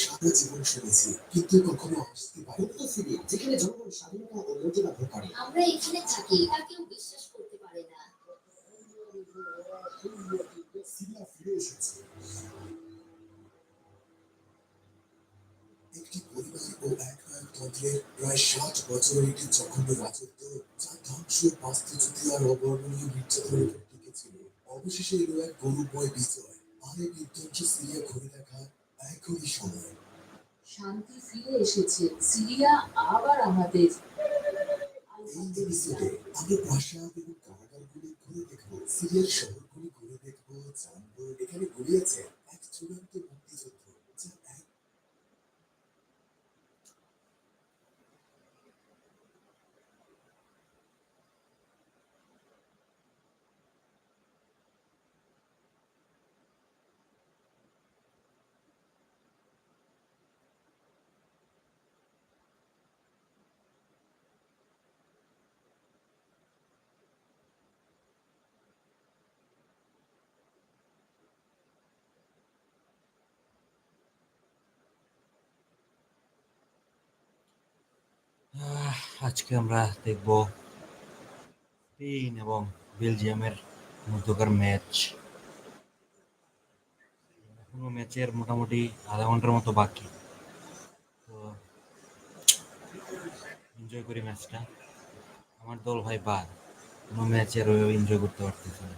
সারা জীবন শুনেছি কিন্তু কখনো আসতে পারি তো সিরিজ যেখানে জনগণ স্বাধীনতা ও নৈতিক লাভ করে। আমরা এখানে থাকি তা কেউ বিশ্বাস করতে পারে না। সিরিয়া ফিরে এসেছে একটি পরিবার ও এক নায়কতন্ত্রের প্রায় 60 বছরের একটি জঘন্য রাজত্ব, যা ধ্বংস, বাস্তুচ্যুতি আর অবর্ণনীয় নির্যাতনের উপর টিকেছিল। অবশেষে এলো এক গৌরবময় বিজয়, আর এই বিধ্বংসী সিরিয়া ঘুরে দেখা এখনই সময়। শান্তি ফিরে এসেছে, সিরিয়া আবার আমাদের। এই এপিসোডে আমরা প্রাসাদ এবং কারাগারগুলি ঘুরে দেখবো, সিরিয়ার শহরগুলি ঘুরে দেখবো, জানবো এখানে গড়িয়েছে এক চূড়ান্ত মুক্তিযুদ্ধ, যা এক আজকে আমরা দেখব স্পেন এবং বেলজিয়ামের মধ্যকার ম্যাচ। এখনো ম্যাচের মোটামুটি আধা ঘন্টার মতো বাকি, তো এনজয় করি ম্যাচটা। আমার দল ভাই বাদ, কোনো ম্যাচের ওইভাবে এনজয় করতে পারতেছি না।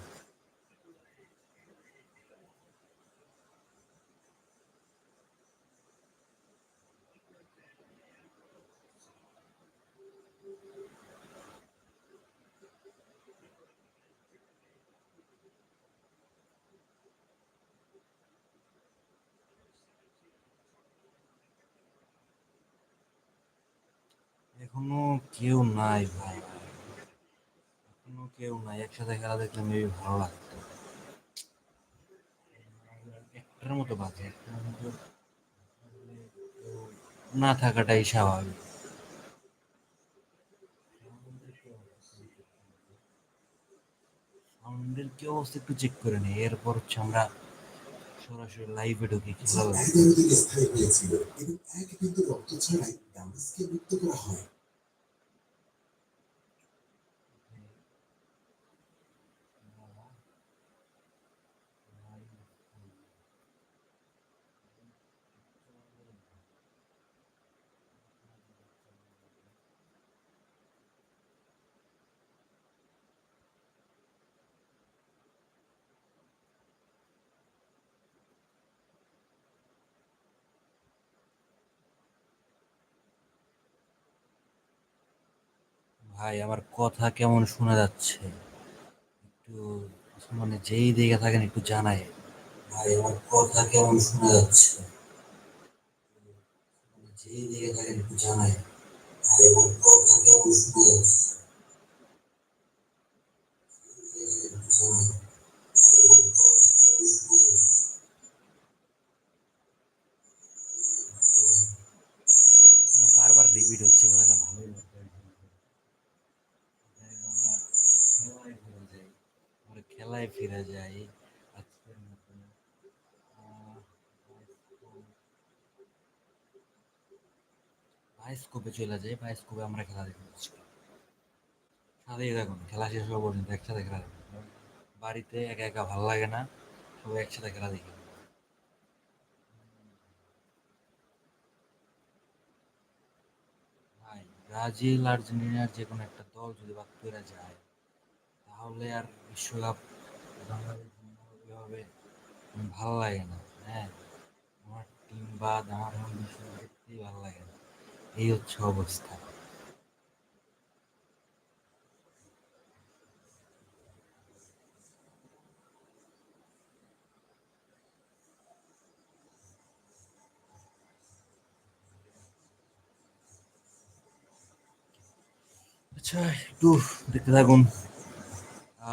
এখনো কেউ নাই ভাই, এখনো কেউ নাই। একসাথে খেলা দেখলে মেবি ভালো লাগতো। একটার মতো বাজে, একটার মতো না থাকাটাই স্বাভাবিক। সাউন্ডের কি অবস্থা একটু চেক করে নিই, এরপর হচ্ছে আমরা সরাসরি লাইভে ঢুকি যা খেলা দেখি। 11 দিন স্থায়ী হয়েছিল এবং এক বিন্দু রক্ত ছাড়াই দামেস্কে মুক্ত করা হয়। ভাই আমার কথা কেমন শোনা যাচ্ছে একটু, মানে যেই দিকে থাকেন একটু জানাই। ভাই আমার কথা কেমন শোনা যাচ্ছে, মানে যেই দিকে থাকেন একটু জানাই। ভাই আমার কথা কেমন শোনা যাচ্ছে, একটু জানাই। মানে বারবার রিপিট হচ্ছে কথাটা, ভালোই লাগছে। আমরা খেলায় ফিরে যাই, আমরা খেলায় ফিরে যাই আজকের মতো। বায়োস্কোপে চলে যাই, বায়োস্কোপে আমরা খেলা দেখবো আজকে। সাথেই থাকুন, খেলা শেষ হওয়া পর্যন্ত একসাথে খেলা দেখবো। বাড়িতে একা একা ভালো লাগে না, সবাই একসাথে খেলা দেখি। ভাই ব্রাজিল আর্জেন্টিনার যে কোনো একটা দল যদি বাদ পড়ে যায়, তাহলে আর বিশ্বকাপ বাংলাদেশ এভাবে ভালো লাগে না। হ্যাঁ, আমার টিম বাদ আমার এখন বিশ্বকাপ দেখতেই ভালো লাগে না, এই হচ্ছে অবস্থা। আচ্ছা, একটু দেখতে থাকুন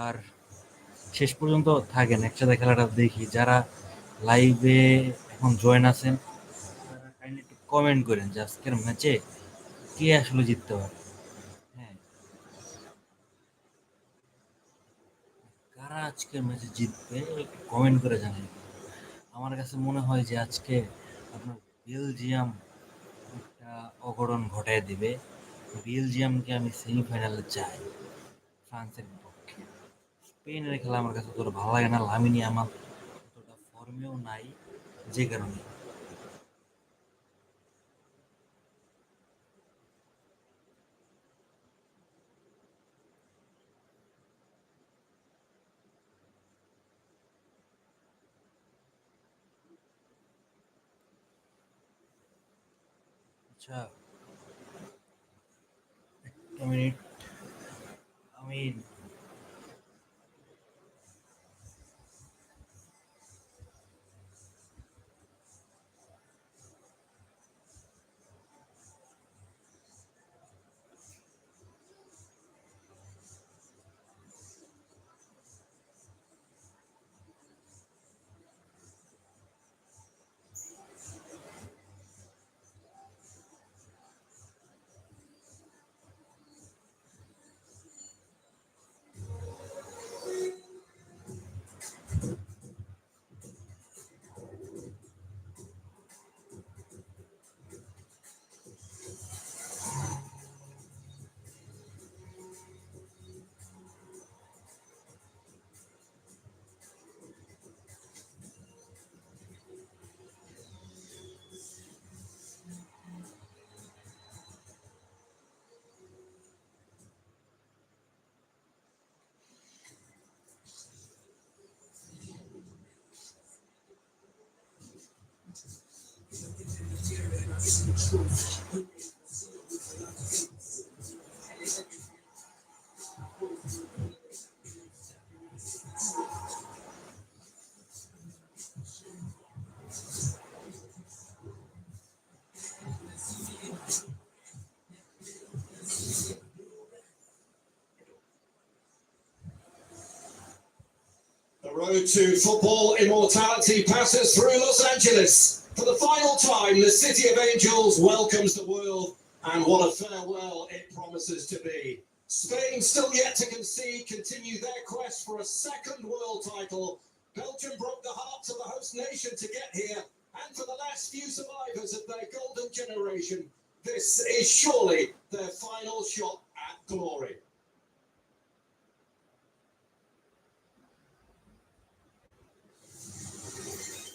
আর শেষ পর্যন্ত থাকেন, একসাথে খেলাটা দেখি। যারা লাইভে এখন জয়েন আছেন তারা কাইন্ডলি একটু কমেন্ট করেন যে আজকের ম্যাচে কে আসলে জিততে পারে। হ্যাঁ, কারা আজকের ম্যাচে জিতবে একটু কমেন্ট করে জানাই। আমার কাছে মনে হয় যে আজকে আপনার বেলজিয়াম একটা অঘটন ঘটায় দিবে। বেলজিয়ামকে আমি সেমিফাইনালে চাই ফ্রান্সের বিপক্ষে। স্পেনের খেলা আমার কাছে অতটা ভালো লাগে না, লামিনী আমার অতটা ফর্মেও নাই, যে কারণে। আচ্ছা, একটা মিনিট, আমি The road to football immortality passes through Los Angeles. For the final time, the City of Angels welcomes the world, and what a farewell it promises to be. Spain, still yet to concede, continue their quest for a second world title. Belgium broke the hearts of the host nation to get here, and for the last few survivors of their golden generation, this is surely their final shot at glory.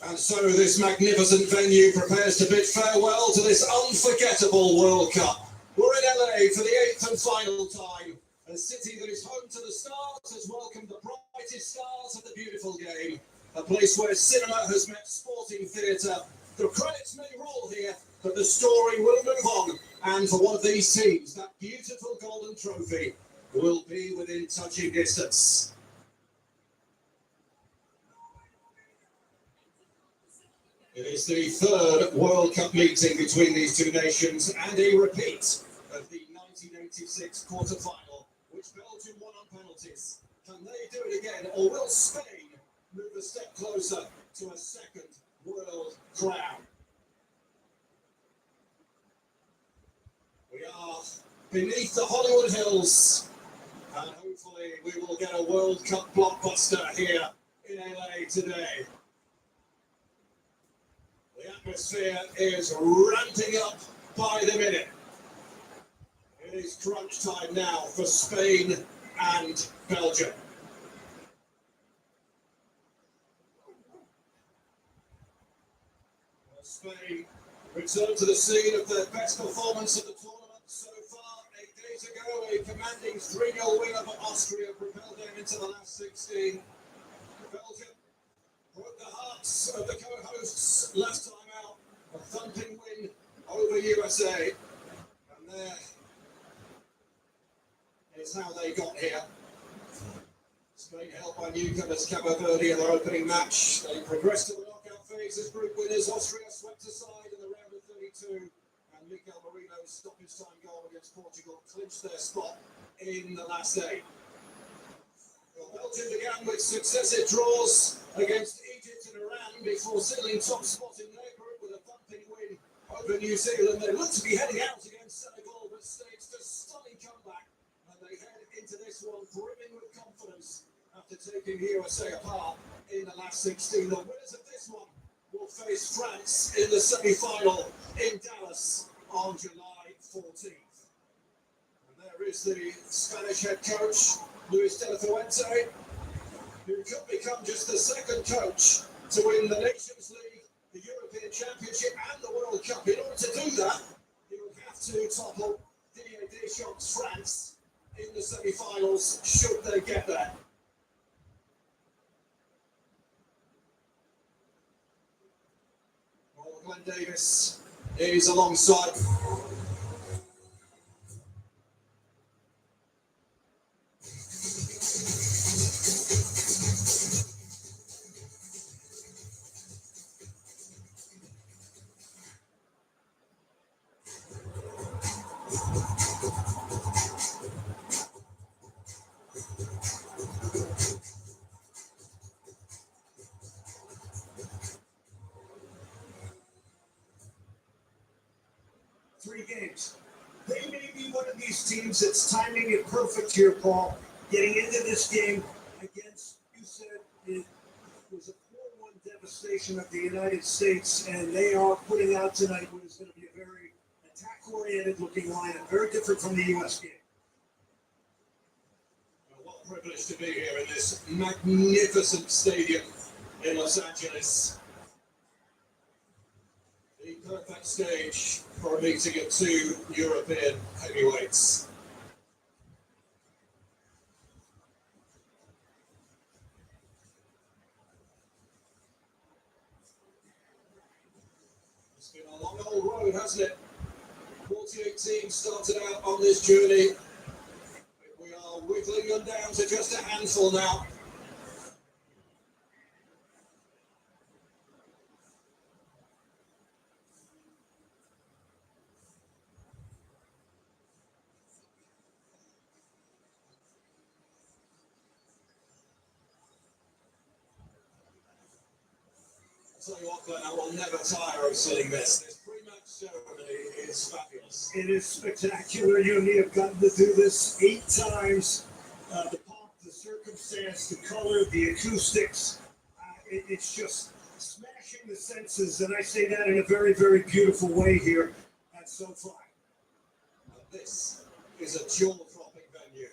And so this magnificent venue prepares to bid farewell to this unforgettable World Cup. We're in LA for the 8th and final time. A city that is home to the stars has welcomed the brightest stars of the beautiful game. A place where cinema has met sporting theatre. The credits may roll here, but the story will move on. And for one of these teams, that beautiful golden trophy will be within touching distance. It is the third World Cup meeting between these two nations and a repeat of the 1986 quarter-final, which Belgium won on penalties. Can they do it again, or will Spain move a step closer to a second world crown? We are beneath the Hollywood Hills, and hopefully we will get a World Cup blockbuster here in LA today. The atmosphere is ramping up by the minute. It is crunch time now for Spain and Belgium. Spain return to the scene of their best performance of the tournament so far. 8 days ago, a commanding 3-0 win over Austria propelled them into the last 16. Belgium broke the hearts of the co-hosts last time out, a thumping win over USA. And there is how they got here. Spain helped by newcomers Cabo Verde in their opening match. They progressed to the knockout phase as group winners. Austria swept aside in the round of 32. And Miguel Marino's stoppage time goal against Portugal clinched their spot in the last 8. Well, Belgium began with successive draws against Egypt and Iran before sealing top spot in their group with a thumping win over New Zealand. They looked to be heading out against Senegal, but staged a stunning comeback, and they head into this one brimming with confidence after taking USA apart in the last 16. The winners of this one will face France in the semi-final in Dallas on July 14th. And there is the Spanish head coach, Luis de la Fuente, who could become just the second coach to win the Nations League, the European Championship and the World Cup. In order to do that, he would have to topple Didier Deschamps' France in the semi-finals, should they get there. Well, Glenn Davis is alongside. 3 games. They may be one of these teams that's timing it perfect here, Paul. Getting into this game against, you said it was a 4-1 devastation of the United States, and they are putting out tonight what is going to be a very attack-oriented looking lineup, very different from the U.S. game. Well, what a privilege to be here in this magnificent stadium in Los Angeles. The perfect stage for a meeting of 2 European heavyweights. It's been a long old road, hasn't it? 48 teams started out on this journey. We are whittling them down to just a handful now. I'll tell you what, Glenn, I will never tire of seeing this. This pre-match ceremony is fabulous. It is spectacular. You and me have gotten to do this 8 times. The pomp, the circumstance, the color, the acoustics. It's just smashing the senses, and I say that in a very, very beautiful way here at SoFi. This is a jaw-dropping venue.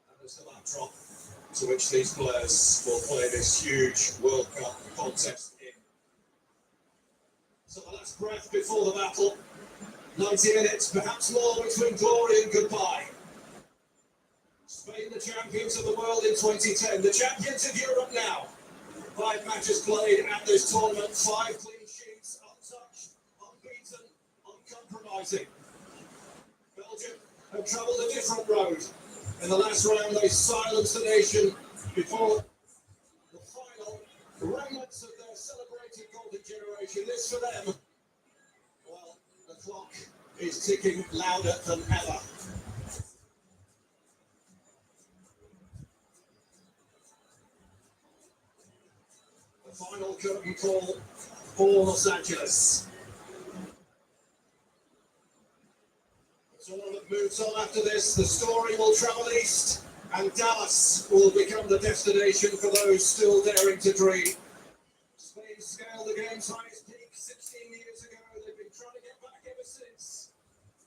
And there's the backdrop to which these players will play this huge World Cup contest in. So the last breath before the battle, 90 minutes, perhaps more, between glory and goodbye. Spain, the champions of the world in 2010, the champions of Europe now. 5 matches played at this tournament, 5 clean sheets, untouched, unbeaten, uncompromising. Belgium have travelled a different road. In the last round, they silenced the nation before the final remnants of their celebrated golden generation. This for them, well, the clock is ticking louder than ever. The final curtain call for Los Angeles. The tournament moves on after this. The story will travel east, and Dallas will become the destination for those still daring to dream. Spain scaled the game's highest peak 16 years ago. They've been trying to get back ever since.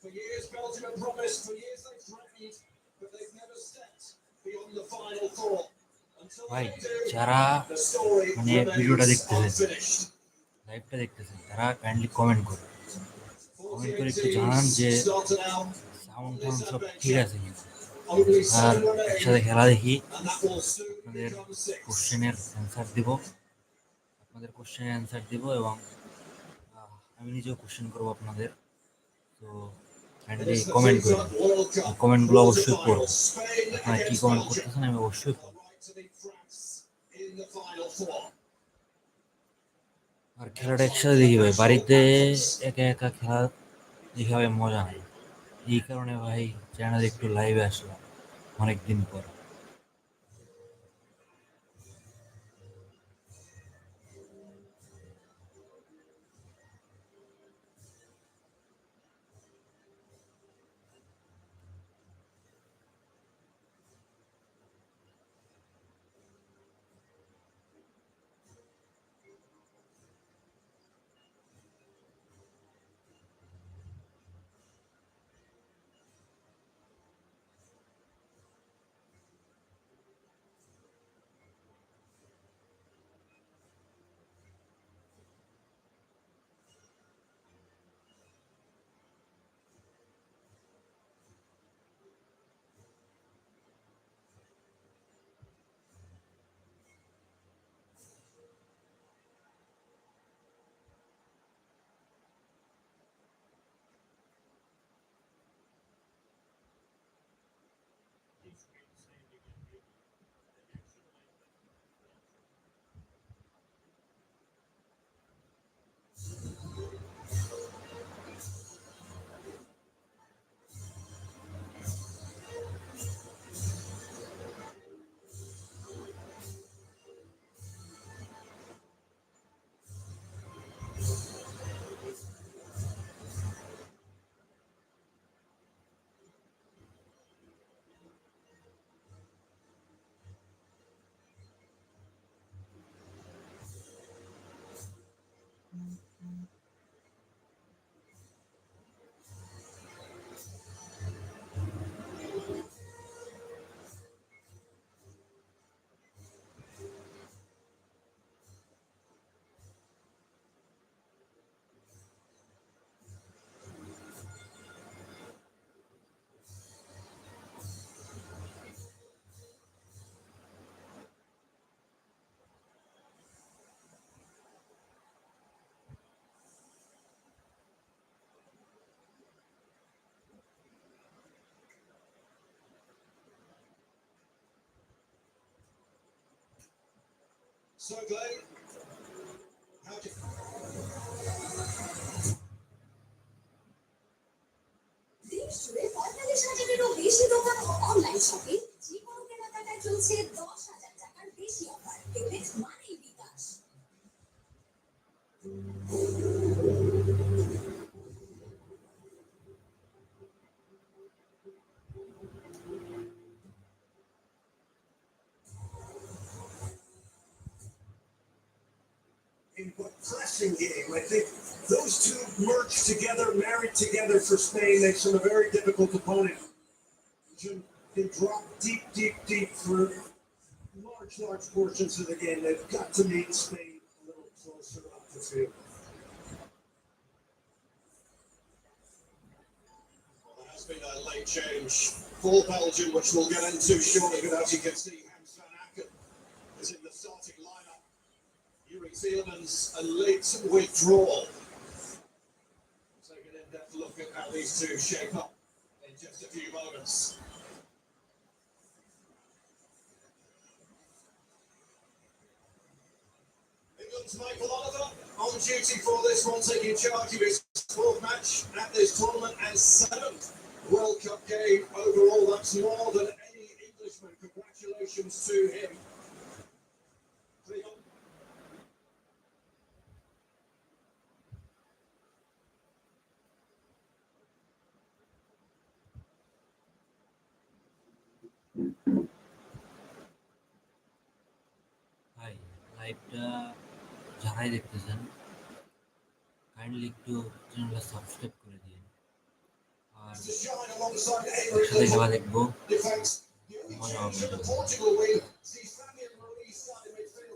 For years, Belgium have promised. For years, they've threatened, but they've never stepped beyond the final four. Until ভাই they do, যারা the story মানে ভিডিওটা remains দেখতেছেন, unfinished. লাইভটা দেখতেছেন, তারা kindly comment করুন, comment করে 48 একটু জানান teams যে started out sound on this সব ঠিক adventure. আছে কিনা, Only আর 7 remain, একসাথে খেলা দেখি। and that will soon আপনাদের become 6. কোশ্চেনের অ্যান্সার দিব, এবং আমি নিজেও কোশ্চেন করবো আপনাদের। তো kindly It is the comment FIFA করবেন, World Cup কমেন্টগুলো অবশ্যই পড়বো। quarterfinals. Spain আপনারা কি against কমেন্ট Belgium. করতেছেন আমি অবশ্যই The পড়বো। right to beat France in the final four. আর খেলাটা একসাথে দেখি ভাই, বাড়িতে একা একা খেলা দেখে ভাই মজা নেই। এই কারণে ভাই চ্যানেলে একটু লাইভে আসলাম অনেকদিন পর। So, Glenn, how do দেশ জুড়ে ৪৫,০০০-এরও বেশি দোকান ও অনলাইন শপে যে কোনো কেনাকাটায় চলছে ১০,০০০ টাকার বেশি অফার। পেমেন্ট মানেই বিকাশ। in what pressing game? I think those two merged together, married together for Spain, makes them a very difficult opponent. They drop deep, deep, deep for large portions of the game. They've got to meet Spain a little closer up the field. Well, there has been a late change for Belgium, which we'll get into shortly, but as you can see, Hans van Aken is in the starting lineup. Yuri Tielemans a late withdrawal. We'll take an in-depth look at how these two shape up in just a few moments. England's Michael Oliver on duty for this one, taking charge of his fourth match at this tournament and seventh World Cup game overall. That's more than any Englishman. Congratulations to him. ভাই, লাইভটা যারাই দেখতেছেন kindly একটু চ্যানেলটা subscribe করে দিন আর একসাথে খেলা দেখবো, মজা হবে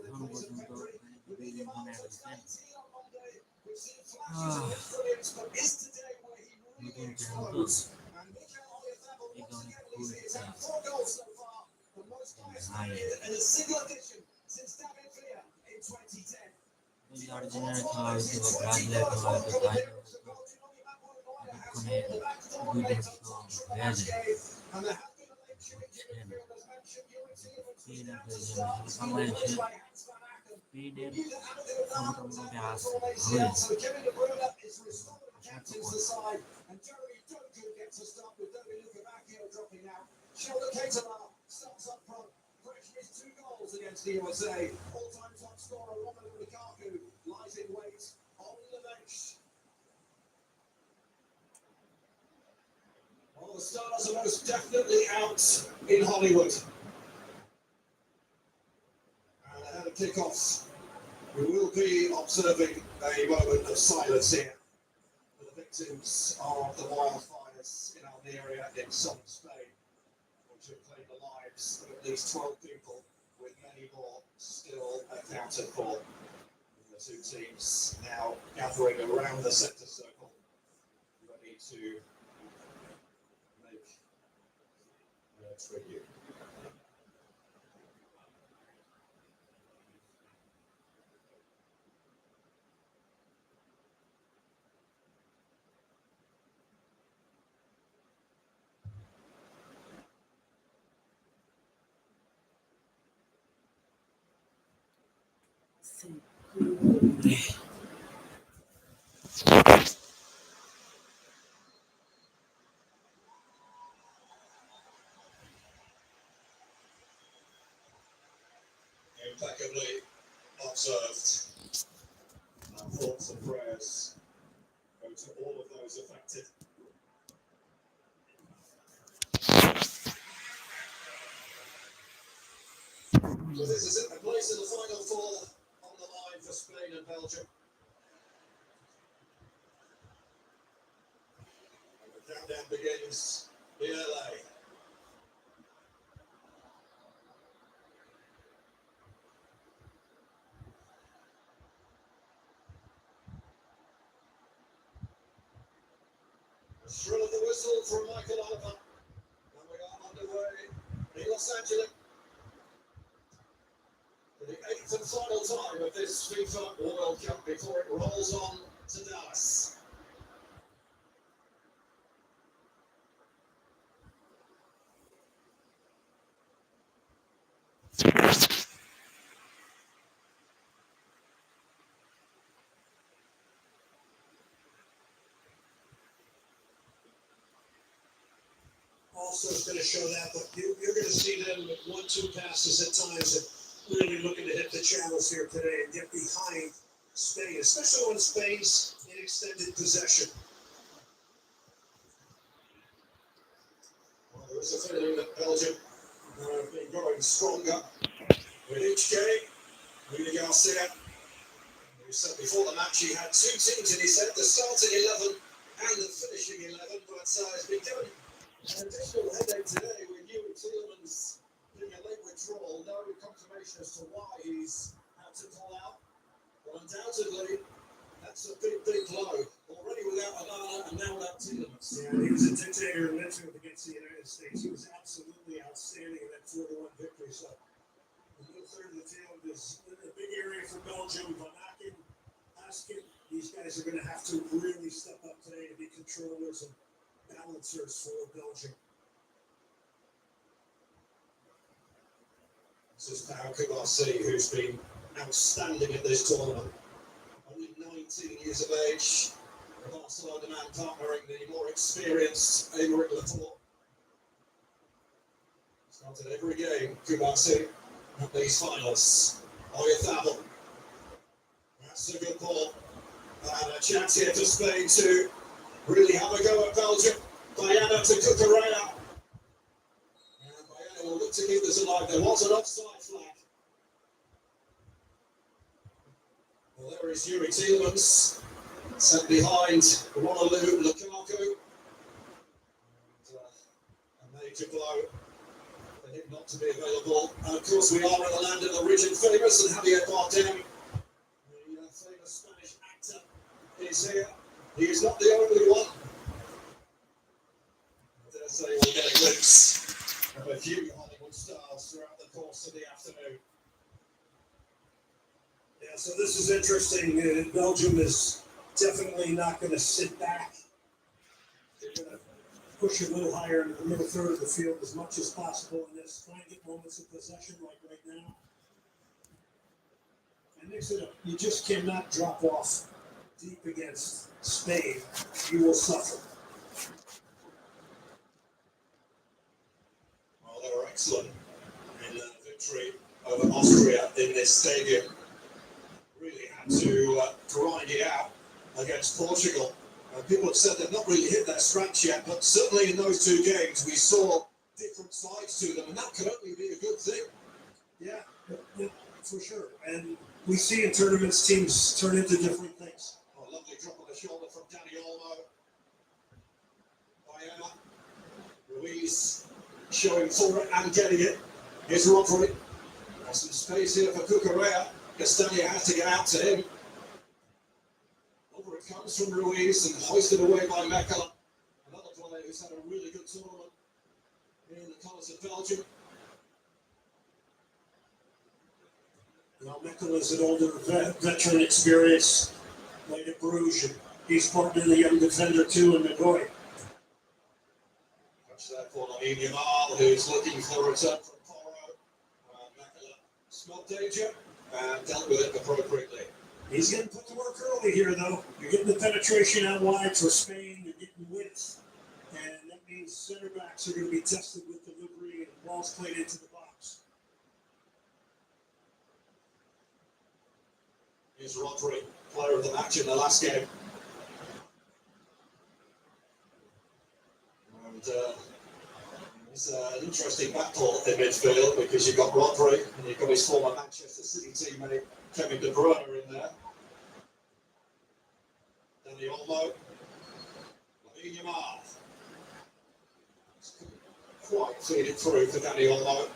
এখন পর্যন্ত নতুন চ্যানেল তো এই কারণে খুব একটা হাই যদি আর্জেন্টিনার খেলা হইতো বা ব্রাজিলের খেলা হইতো তাই এতক্ষণে 2-1 হয়ে যায়। স্পেন আর বেলজিয়াম বাংলাদেশের স্পেনের ক্ষমতা মোটামুটি আছে, ভালোই আছে, আশা তো করি। Against the USA, all-time top scorer Romelu Lukaku lies in wait on the bench. Well, the stars are most definitely out in Hollywood. And ahead of kickoff, we will be observing a moment of silence here for the victims of the wildfires in Almeria in southern Spain, which have claimed the lives of at least 12 people, with many more still accounted for. The two teams now gathering around the centre circle, ready to make their tribute. Impeccably observed. Our thoughts and prayers go to all of those affected. So this is it, a place in the final four on the line for Spain and Belgium. And the countdown begins in LA. The shrill of the whistle from Michael Oliver. And we are underway in Los Angeles. For the eighth and final time of this FIFA World Cup before it rolls on to Dallas. also is going to show that, but you're going to see them with 1-2 passes at times and really looking to hit the channels here today and get behind Spain, especially when Spain's in extended possession. Well, there is a feeling that Belgium have been growing stronger with each game. Rudy Garcia, who said before the match he had two teams in his head, the starting 11 and the finishing 11, but has been given an additional headache today with Huey Tielemans getting a late withdrawal. No confirmation as to why he's had to pull out, but undoubtedly that's a big blow. Already without Alana and now without Tielemans. Yeah, he was a dictator in midfield against the United States. He was absolutely outstanding in that 4-1 victory. So the middle third of the field is a big area for Belgium. Van Aken, Askin, these guys are going to have to really step up today to be controllers and balancers for Belgium. This is Pau Kubarsi, who's been outstanding in this tournament. Only 19 years of age. The Barcelona man partnering the more experienced Aymeric Laporte. Started every game, Kubarsi, at these finals. Oyarzábal. That's a good ball. And a chance here for Spain to really have a go at Belgium. Bayana to Cucurella. And Bayana will look to keep this alive. There was an offside flag. Well, there is Huey Tielemans. Sent behind Ronaldo Lukaku. And, a major blow for him not to be available. And of course, we are in the land of the rich and famous, and Javier Bardem, the famous Spanish actor, is here. He is not the only one. I dare say we'll get a glimpse of a few Hollywood stars throughout the course of the afternoon. Yeah, so this is interesting. Belgium is definitely not going to sit back. They're going to push a little higher in the middle third of the field as much as possible and just try and get moments of possession like right now. And mix it up. You just cannot drop off deep against Spain. You will suffer. Well, they were excellent in the victory over Austria in this stadium. Really had to grind it out against Portugal. People have said they've not really hit their strengths yet, but certainly in those two games we saw different sides to them, and that could only be a good thing. Yeah, for sure. And we see in tournaments teams turn into different things. Oh, lovely drop on the shoulder from Dani Olmo. Bayana. Ruiz showing for it and getting it. Here's Rodri. There's some space here for Cucurella. Castagna has to get out to him. Over it comes from Ruiz and hoisted away by Mekela. Another player who's had a really good tournament in the colours of Belgium. Now Mekela is an older veteran experience, played at Bruges. He's partnered the young defender too in Nagoya. Touch there for Lamine Yamal, who's looking for a return from Porro. Mekela smelled danger and dealt with it appropriately. He's getting put to work early here, though. You're getting the penetration out wide for Spain. You're getting width. And that means center backs are going to be tested with delivery and balls played into the box. Here's Rodri, player of the match in the last game. And it's an interesting battle in midfield because you've got Rodri and you've got his former Manchester City teammate Kevin De Bruyne in there. Dani Olmo, Lamine Yamal. Quite feed it through for Dani Olmo.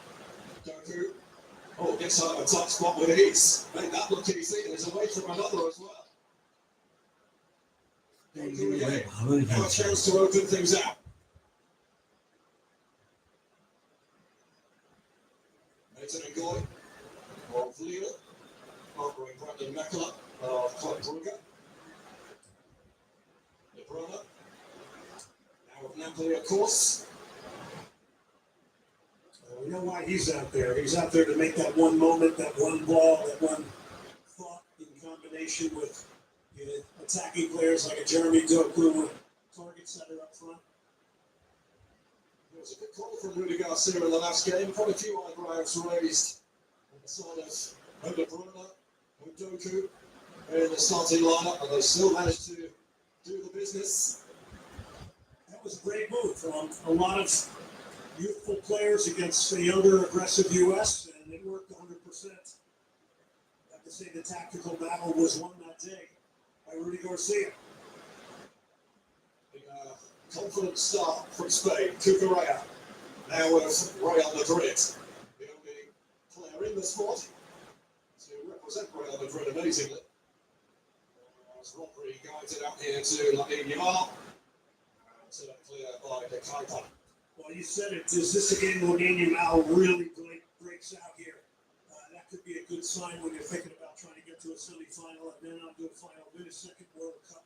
Doku. Oh, gets out of a tight spot with ease. Make that look easy. There's away from another as well. Doku again. Now a chance to open things out. Nathan Ngoy of Lille. Partnering Brandon Mekela of Club Brugge. De Bruyne. Now of Napoli, of course. We know why he's out there. He's out there to make that one moment, that one ball, that one thought in combination with attacking players like a Jeremy Doku, target setter up front. It was a good call from Rudy Garcia in the last game. Quite a few eyebrows raised on the side of Odebrunner and Doku in the starting lineup, and they still managed to do the business. That was a great move. A lot of youthful players against the younger, aggressive U.S., and it worked 100%. I have to say the tactical battle was won that day by Rudy Garcia. Confident start from Spain. Cucurella, now of Real Madrid, the only player in the squad to represent Real Madrid amazingly. As Rodri guides it out here to Lamine Yamal, and clear by De Kuyper. Well, you said it. Is this a game Lamine Yamal really breaks out here? That could be a good sign when you're thinking about trying to get to a semifinal and then on to a final, win a second World Cup.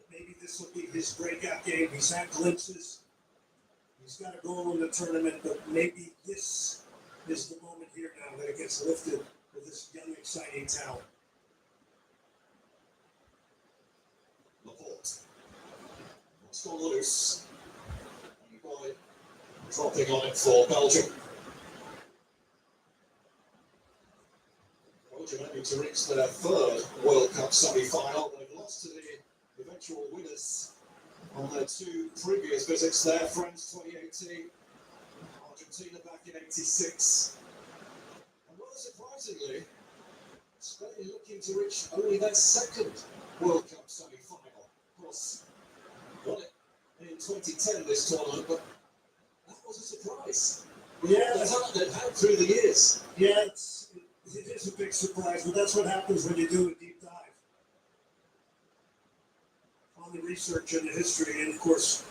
Maybe this will be his breakout game. He's had glimpses. He's got a goal in the tournament, but maybe this is the moment here now that it gets lifted with this young, exciting talent. Laporte. It's gone loose. And Boy dropping on it for Belgium. Belgium aiming to reach their third World Cup semi-final. They've lost to the eventual winners on their two previous visits there, France 2018, Argentina back in 86. And rather surprisingly, Spain looking to reach only their second World Cup semi-final. Of course, won it in 2010 this tournament, but that was a surprise. Yeah, The talent they've had through the years. Yeah, it is a big surprise, but that's what happens when you do a deep dive on the research and the history. And of course,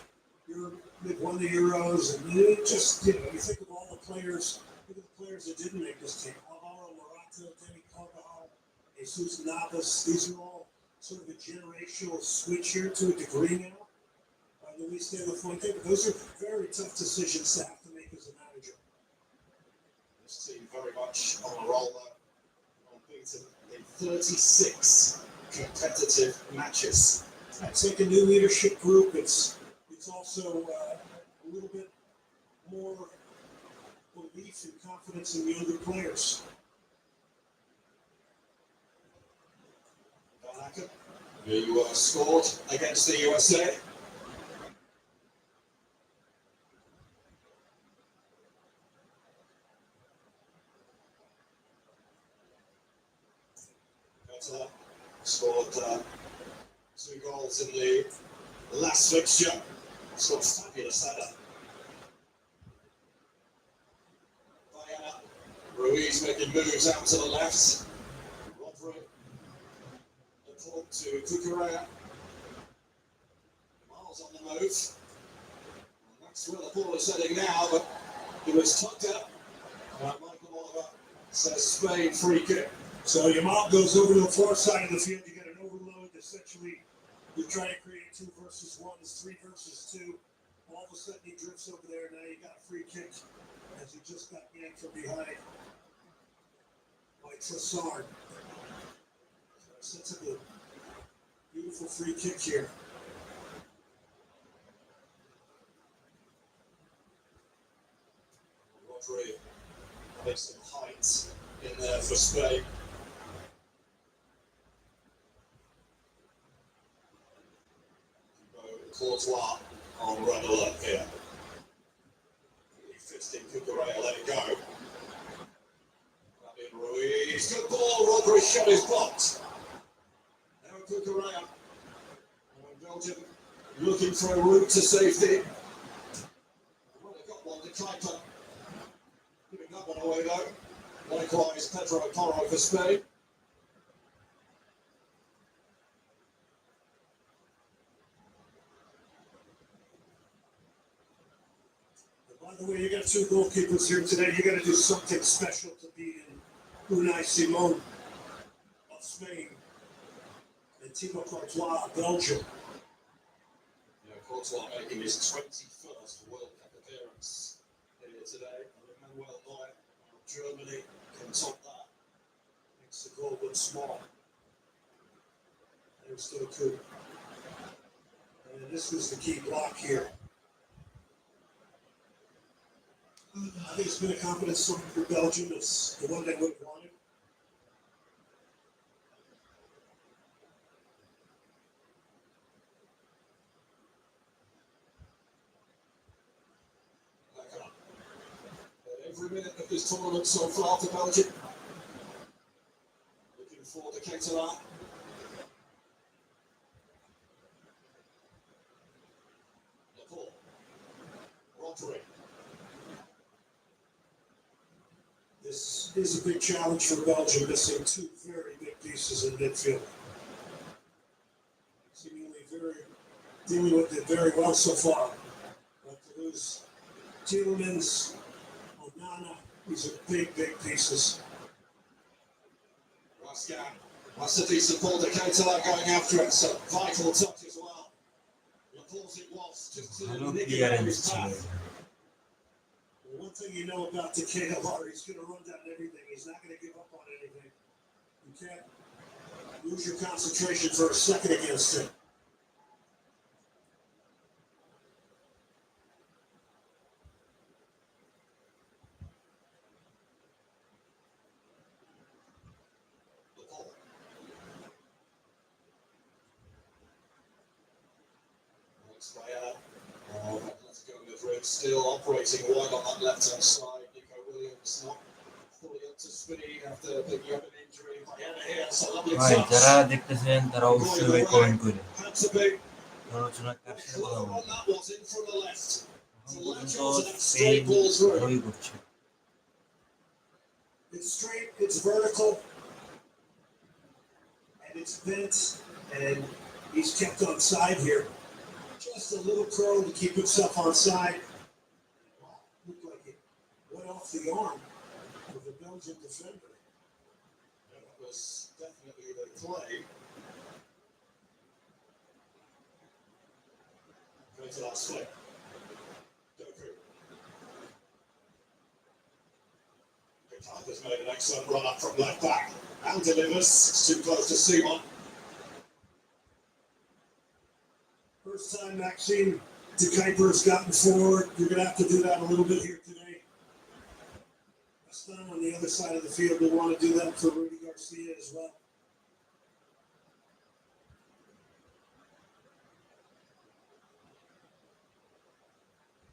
they've won the Euros, and it just, you think of all the players, look at the players that didn't make this team. Alvaro Morata, Demi Carvajal, Jesus Navas, these are all sort of a generational switch here to a degree now. Luis de la Fuente, but those are very tough decisions to have to make as a manager. This team very much on a roll though, unbeaten in 36 competitive matches. It's like a new leadership group. It's also a little bit more belief and confidence in the younger players. Van who scored against the USA. Scored 2 goals in the last fixture. Scored fabulous header. Diana Ruiz making moves out to the left. Rodri. Laporte to Cucurella. Miles on the move. And that's where the ball is heading now, but it was tucked up. Michael Oliver says Spain free kick. So Yamal goes over to the far side of the field. You get an overload. Essentially, you're trying to create 2 versus 1. It's 3 versus 2. All of a sudden, he drifts over there. Now you got a free kick as he just got yanked from behind by Trossard. Sets up a beautiful free kick here. Rodri makes some height in there for Spain. Courtois on red alert here. He fits in Cucurella, let it go. Fabian Ruiz, good ball, Rodri shot his box. Now Cucurella. And Belgium looking for a route to safety. Well, they got one to Kuyper. Giving that one away though. Likewise, Pedro Porro for Spain. By the way, you got 2 goalkeepers here today. You got to do something special to beat Unai Simon of Spain and Thibaut Courtois of Belgium. Yeah, Courtois making his 21st World Cup appearance here today. Emmanuel Neuer of Germany can top that. Makes the goal look small. There's Doku. And this was the key block here. I think it's been a confidence swing for Belgium. It's the one they would have wanted. Every minute of this tournament so far for Belgium. Looking for the Ketelar. Laporte. Rodri. This is a big challenge for Belgium, missing two very big pieces in midfield. Seemingly dealing with it very well so far. But to lose Tielemans, Onana, these are big pieces. Rascan. That's a decent ball to Ketelar going after it. So vital touch as well. Laporte it was just to ভালো nick it out of clearance his ছিল path. Well, one thing you know about the KLR, he's going to run down everything. He's not going to give up on anything. You can't lose your concentration for a second against him. Laporte. Next player. Oh, let's go Madrid still operating wide on that left-hand side. Nico Williams not fully up to speed after picking up an injury. Diana here, it's a lovely ভাই touch. যারা দেখতেছেন তারা অবশ্যই ভাই comment করে Had to be. আলোচনা কার সাথে কথা Clever বলবো on that was in from the left. এখন To latch পর্যন্ত onto that Spain straight ball through. ভালোই করছে It's straight, it's vertical, and it's bent, and he's kept on side here. Just a little curl to keep himself on side. Looked like it went off the arm of the Belgian defender. That was definitely the play. Going to that slip. Doku. Picard has made an excellent run up from left back and delivers. It's too close to Simon. First time Maxime de Kuiper's gotten forward. You're going to have to do that a little bit here today. Aston on the other side of the field will want to do that for Rudy Garcia as well.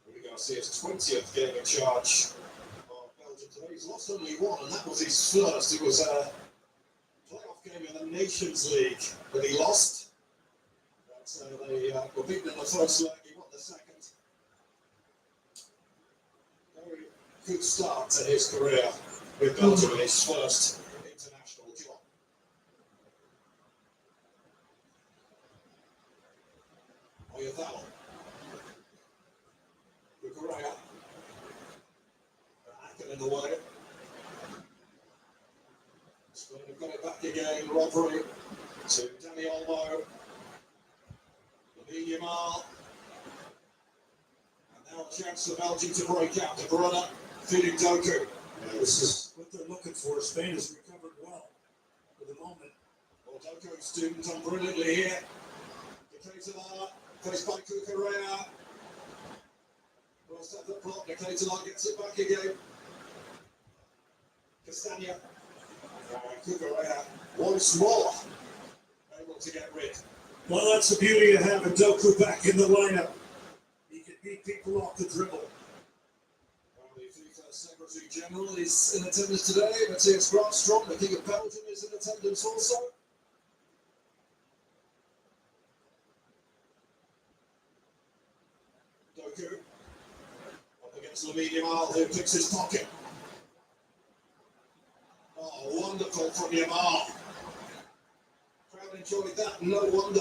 Rudy Garcia's 20th game in charge of Belgium today. He's lost only one, and that was his first. It was a playoff game in the Nations League that he lost. They were beaten in the first leg, he won the second. Very good start to his career with Belgium in his first international job. Oyadalo. Kukurea. Akin in the way. Spain have got it back again. Rodri to Danny Olmo. Yamal. And now a chance for Belgium to break out. De Bruyne feeding Doku. This is what they're looking for. Spain has recovered well for the moment. Well, Doku's doing done brilliantly here. The Ketelar, faced by Kukurea. Burst at the block. The Ketelar gets it back again. Castagna. And Kukurea once more able to get rid. Well, that's the beauty of having Doku back in the lineup. He can beat people off the dribble. Well, the FIFA Secretary General is in attendance today. Matthias Grafstrom, the King of Belgium, is in attendance also. Doku up against Lamine Yamal, who picks his pocket. Oh, wonderful from Yamal. Crowd enjoyed that, no wonder.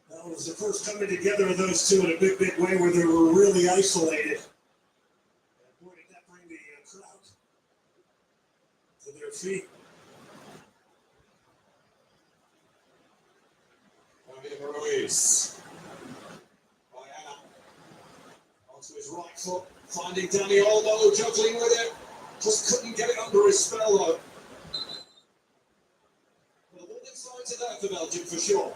Well, it was the first coming together of those two in a big way where they were really isolated. And boy, did that bring the crowd to their feet. Javier Ruiz. Diana. Onto his right foot. Finding Danny Olmo, juggling with it. Just couldn't get it under his spell though. Well, the warning signs are there for Belgium for sure.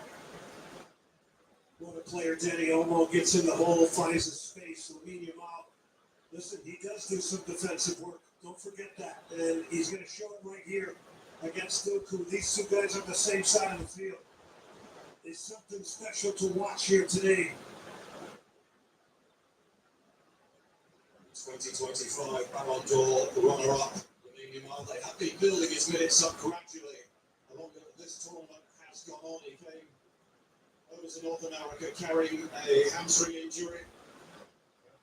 What a player Danny Olmo gets in the hole, finds his space. Lamine Yamal, listen, he does do some defensive work. Don't forget that. And he's going to show it right here against Doku. These two guys on the same side of the field. There's something special to watch here today. 2025 Ballon d'Or runner-up, Lamine Yamal. They have been building his minutes up gradually along this tournament has gone on. He came over to North America carrying a hamstring injury,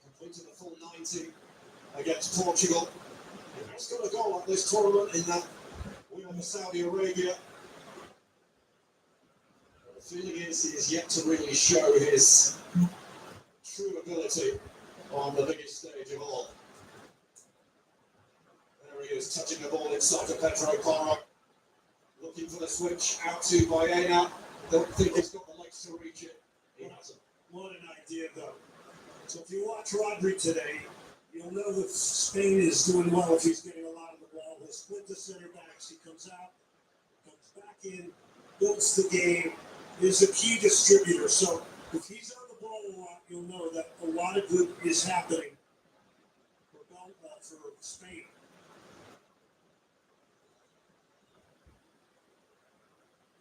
completed the full 90 against Portugal. He has got a goal at this tournament in that win over Saudi Arabia. The feeling is he is yet to really show his true ability on the biggest stage of all. There he is, touching the ball inside to Pedro Porro. Looking for the switch out to Baena. Don't think he's got the legs to reach it. He hasn't. What an idea, though. So if you watch Rodri today, you'll know that Spain is doing well if he's getting a lot of the ball. He'll split the center backs. He comes out, comes back in, builds the game, is a key distributor. So if he's on the ball a lot, you'll know that a lot of good is happening for Spain.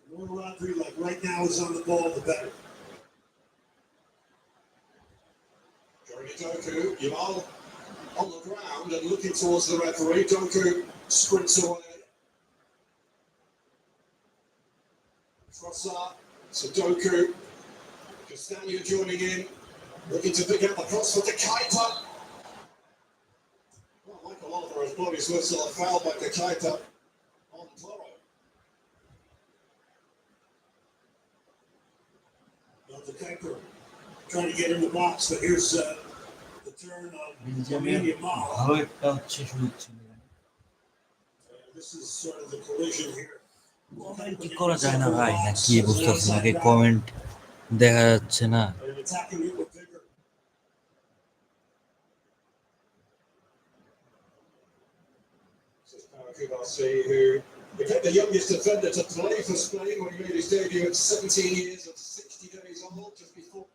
The more Rodri, like right now, is on the ball, the better. Jeremy Doku, Yamal on the ground and looking towards the referee. Doku sprints away. Trossard, Sudoku, Castagna joining in, looking to pick out the cross for De Keita. Well, Michael Oliver has blown his whistle, a foul by De Keita on Porro. The Kuiper trying to get in the box, but here's the turn of বেলজিয়ামের Lamine Yamal. ভালো একটা হচ্ছে সুযোগ ছিল, This is sort of the collision here. Comment কি করা যায় না ভাই, না কি বুঝতেছি না, কমেন্ট দেখা যাচ্ছে না। And attacking it with vigor. This is Paracubarsi, who became the youngest defender to play for Spain when he made his debut at 17 years and 60 days old, just before.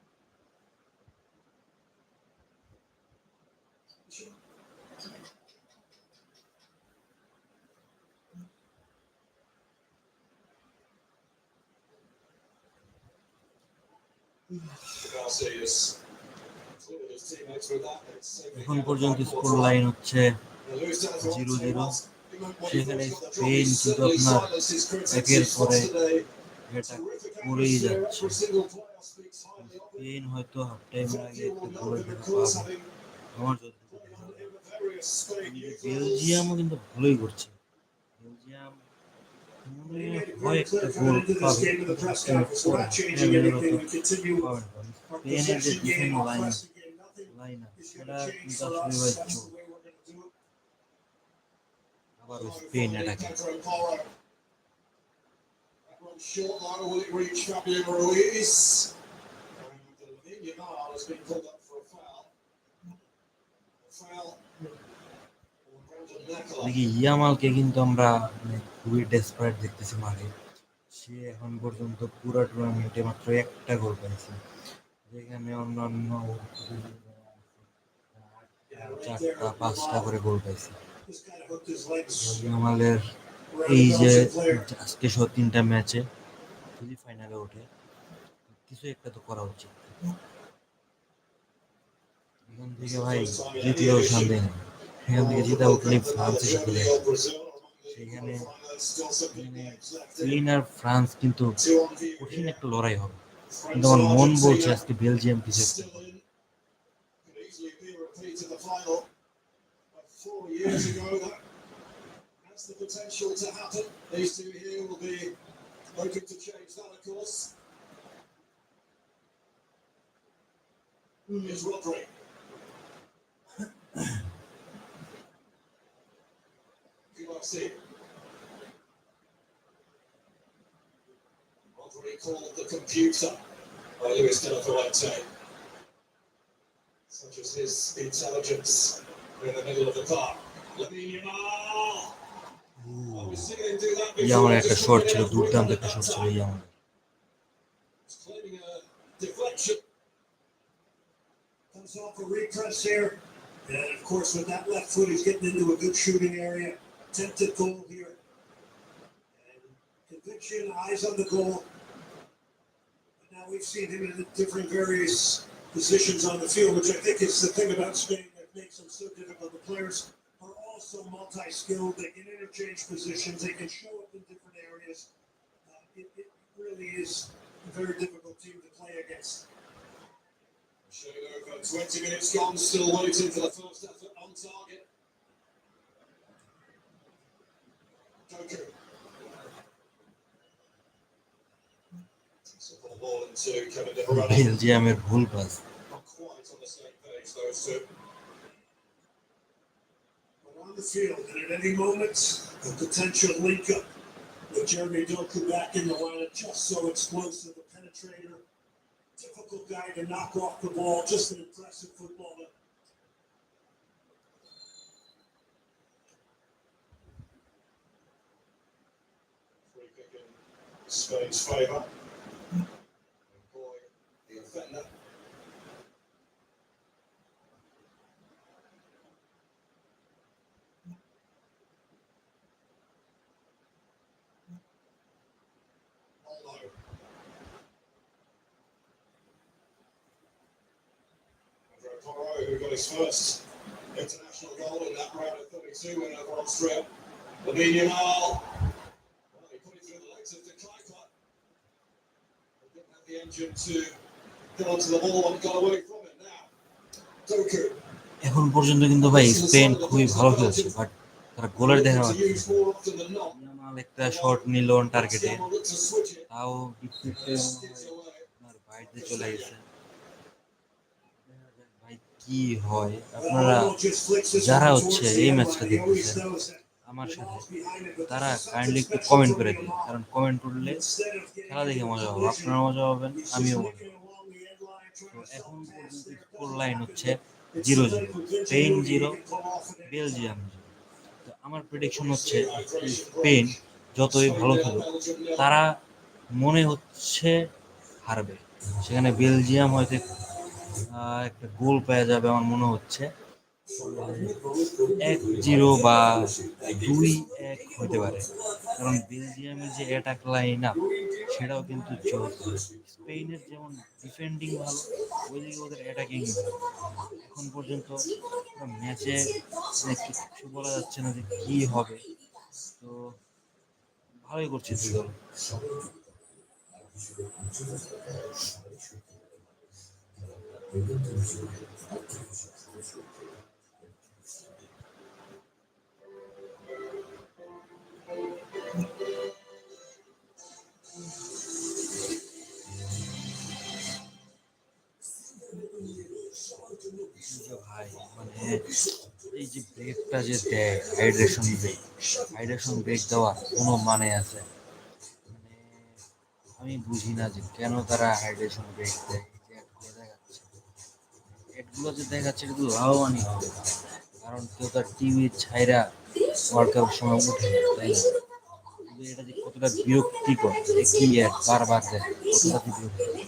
Paracubarsi is included his teammates with that. It's এখন পর্যন্ত score line হচ্ছে 0-0। সেখানে Spain কিন্তু আপনার একের পরে এটা করেই যাচ্ছে। স্পেন হয়তো হাফ টাইমের আগে একটা গোলের দেখা পাবো আমার যতটুকু দেখা যায়। বেলজিয়ামও কিন্তু ভালোই করছে, বেলজিয়াম মনে হয় একটা গোল পাবে, স্পেনের যে ডিফেন্স লাইন আপ সেটা কিন্তু আসলে ভাই জোর। আবার Spain অ্যাটাকে short line, will it reach Fabian Ruiz? And Lamine Yamal has been pulled up for a foul. Foul. দেখি ইয়ামালকে কিন্তু আমরা খুবই ডেসপারেট দেখতেছি মাঠে। সে এখন পর্যন্ত পুরো টুর্নামেন্টে মাত্র একটা গোল পাইছে, যেখানে অন্যান্য 4টা-5টা করে গোল পাইছে। ইয়ামালের এই যে আজকে 3টা ম্যাচে যদি ফাইনালে ওঠে, কিছু একটা তো করা উচিত। এখান থেকে ভাই জিতলেও শান্তি নেই, এখান থেকে জিতা উঠলেই ফ্রান্সের সাথে সেখানে স্পেন আর ফ্রান্স কিন্তু কঠিন একটা লড়াই হবে, কিন্তু আমার মন বলছে আজকে বেলজিয়াম কিছু একটা করবে। The potential to happen. These two here will be hoping to change that, of course. Here's Rodri. Kubarsi. Rodri called the computer by Luis de la Fuente. Such as his intelligence in the middle of the park. Lamine Yamal. ইয়ামালের একটা shot ছিল, দুর্দান্ত একটা shot ছিল ইয়ামালের। option. Comes off a repress here. And of course, with that left foot, he's getting into a good shooting area. Tempted goal here. And conviction, eyes on the goal. But now we've seen him in different various positions on the field, which I think is the thing about Spain that makes them so difficult. The players are also multi-skilled. They can interchange positions. They can show up in different areas. It really is a very difficult team to play against. Showing over 20 minutes gone, still waiting for the first effort on target. Doku. So the ball into Kevin De Bruyne. বেলজিয়ামের ভুল pass. Not quite on the same page, those two. But on the field, and at any moment, a potential link up with Jeremy Doku back in the lineup, just so explosive, a penetrator, difficult guy to knock off the ball, just an impressive footballer. Free kick in Spain's favour. Employing the offender. Although Porro, who got his first international goal in that round of 32 win over Austria. Lamine Yamal. Well, he put it through the legs of De Kuyper. He didn't have the engine to get onto the ball and got away from it now. Doku. এখন পর্যন্ত কিন্তু ভাই Spain খুবই ভালো খেলছে, but তারা গোলের দেখা To পাচ্ছে use more often than not. Yamal একটা শট নিল অন টার্গেটে, Someone looked to switch it. তাও ডিফেন্সে Skids away. আপনার বাইরে চলে গেছে। দেখা যাক ভাই কি হয়। আপনারা যারা হচ্ছে এই ম্যাচটা দেখতেছেন আমার সাথে, তারা কাইন্ডলি একটু কমেন্ট করে দিন, কারণ কমেন্ট করলে খেলা দেখে মজা হবে, আপনারা মজা পাবেন, আমিও মজা পাবো। তো এখন পর্যন্ত স্কোর লাইন হচ্ছে 0-0, স্পেন 0, বেলজিয়াম 0। তো আমার প্রেডিকশন হচ্ছে স্পেন যতই ভালো খেলুক, তারা মনে হচ্ছে হারবে। সেখানে বেলজিয়াম হয়তো একটা গোল পেয়ে যাবে আমার মনে হচ্ছে, 1-0 বা 2-1 হতে পারে, কারণ বেলজিয়ামের যে অ্যাটাক লাইন আপ সেটাও কিন্তু জোর। স্পেনের যেমন ডিফেন্ডিং ভালো, ওইদিকে ওদের অ্যাটাকিং ভালো। এখন পর্যন্ত ম্যাচে কিছু বলা যাচ্ছে না যে কি হবে, তো ভালোই করছে দুই দল। ভাই মানে এই যে ব্রেকটা যে দেয়, হাইড্রেশন ব্রেক দেওয়ার কোনো মানে আছে? মানে আমি বুঝি না যে কেন তারা হাইড্রেশন ব্রেক দেয়। এগুলো যে দেখাচ্ছে এটা তো লাভবানই হবে, কারণ কেউ তার টিভি ছাইরা ওয়ার্ল্ড কাপের সময় উঠে, তাই না? কিন্তু এটা যে কতটা বিরক্তিকর, একই অ্যাড বারবার দেখে, কতটা বিরক্তি।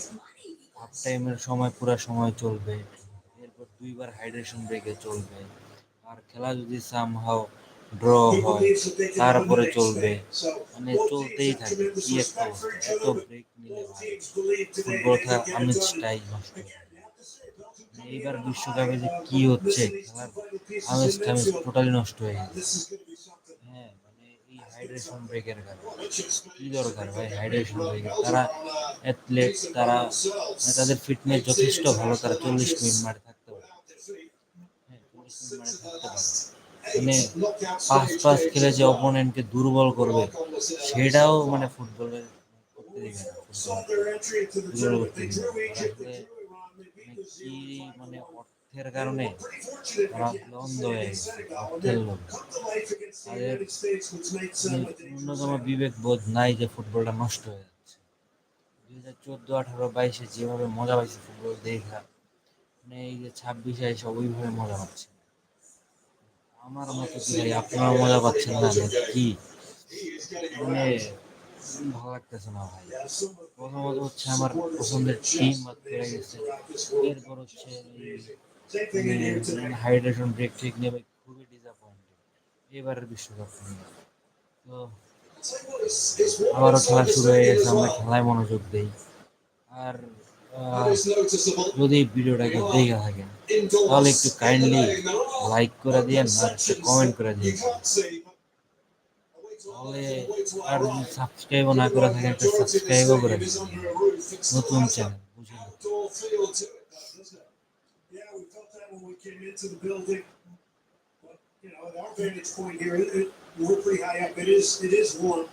হাফ টাইমের সময় পুরো সময় চলবে, এরপর 2বার হাইড্রেশন ব্রেকে চলবে, আর খেলা যদি সামহাও ড্র হয় তারপরে চলবে, মানে চলতেই থাকে। কি একটা অবস্থা, এত ব্রেক নিলে ভাই ফুটবল খেলার আমেজটাই নষ্ট হয়ে যায়। মানে এইবার বিশ্বকাপে যে কি হচ্ছে, খেলার আমেজ টোটালি নষ্ট হয়ে গেছে। হ্যাঁ, মানে এই হাইড্রেশন ব্রেকের কারণে কি দরকার ভাই হাইড্রেশন ব্রেকের? তারা অ্যাথলেট, তারা মানে তাদের ফিটনেস যথেষ্ট ভালো, তারা 40 মিনিট মাঠে থাকতে পারে। হ্যাঁ, 40 মিনিট মাঠে থাকতে পারে, মানে পাস খেলে যে অপোনেন্টকে দুর্বল করবে সেটাও মানে ফুটবলের করতে দিবে না, ফুটবল করতে দিবে না। আসলে মানে কি, মানে অর্থের কারণে তারা অন্ধ হয়ে গেছে, অর্থের লোভে। তাদের ন্যূনতম বিবেক বোধ নাই যে ফুটবলটা নষ্ট হয়ে যাচ্ছে। 2014, 18, 22 যেভাবে মজা পাইছে ফুটবল দেখা, মানে এই যে 26 এসে ওইভাবে মজা পাচ্ছে। আমার মতো কি ভাই আপনারা মজা পাচ্ছেন না কি? মানে ভালো লাগতেছে না ভাই। Yeah, some of প্রথমত the হচ্ছে আমার supporters পছন্দের have টিম just বাদ করে amazing গেছে, throughout this World এরপর Cup. হচ্ছে Just এই amazing. Same thing in here tonight. Hydration break ঠিক নিয়ে ভাই খুবই ডিসঅ্যাপয়েন্টেড এবারের বিশ্বকাপ নিয়ে। তো I'll tell you what, it's warm আবারও খেলা inside the শুরু হয়ে stadium গেছে, as আমরা well. খেলায় মনোযোগ দেই। আর That is noticeable. যদি ভিডিওটা We কেউ are দেখে থাকেন তাহলে indoors একটু in the kindly lane. There are like করে দিয়েন আর একটা sections কমেন্ট that করে you দিয়েন। can't see, but away to our তাহলে left and away to R our যদি right. সাবস্ক্রাইবও না Even করে though the থাকেন একটা majority of the সাবস্ক্রাইবও করে stadium is দিন। under a roof, it still নতুন has that চ্যানেল বুঝেন। outdoor feel to it, doesn't it? Yeah, we felt that when we came into the building. But you know, at our vantage point here, we're pretty high up. It is warm.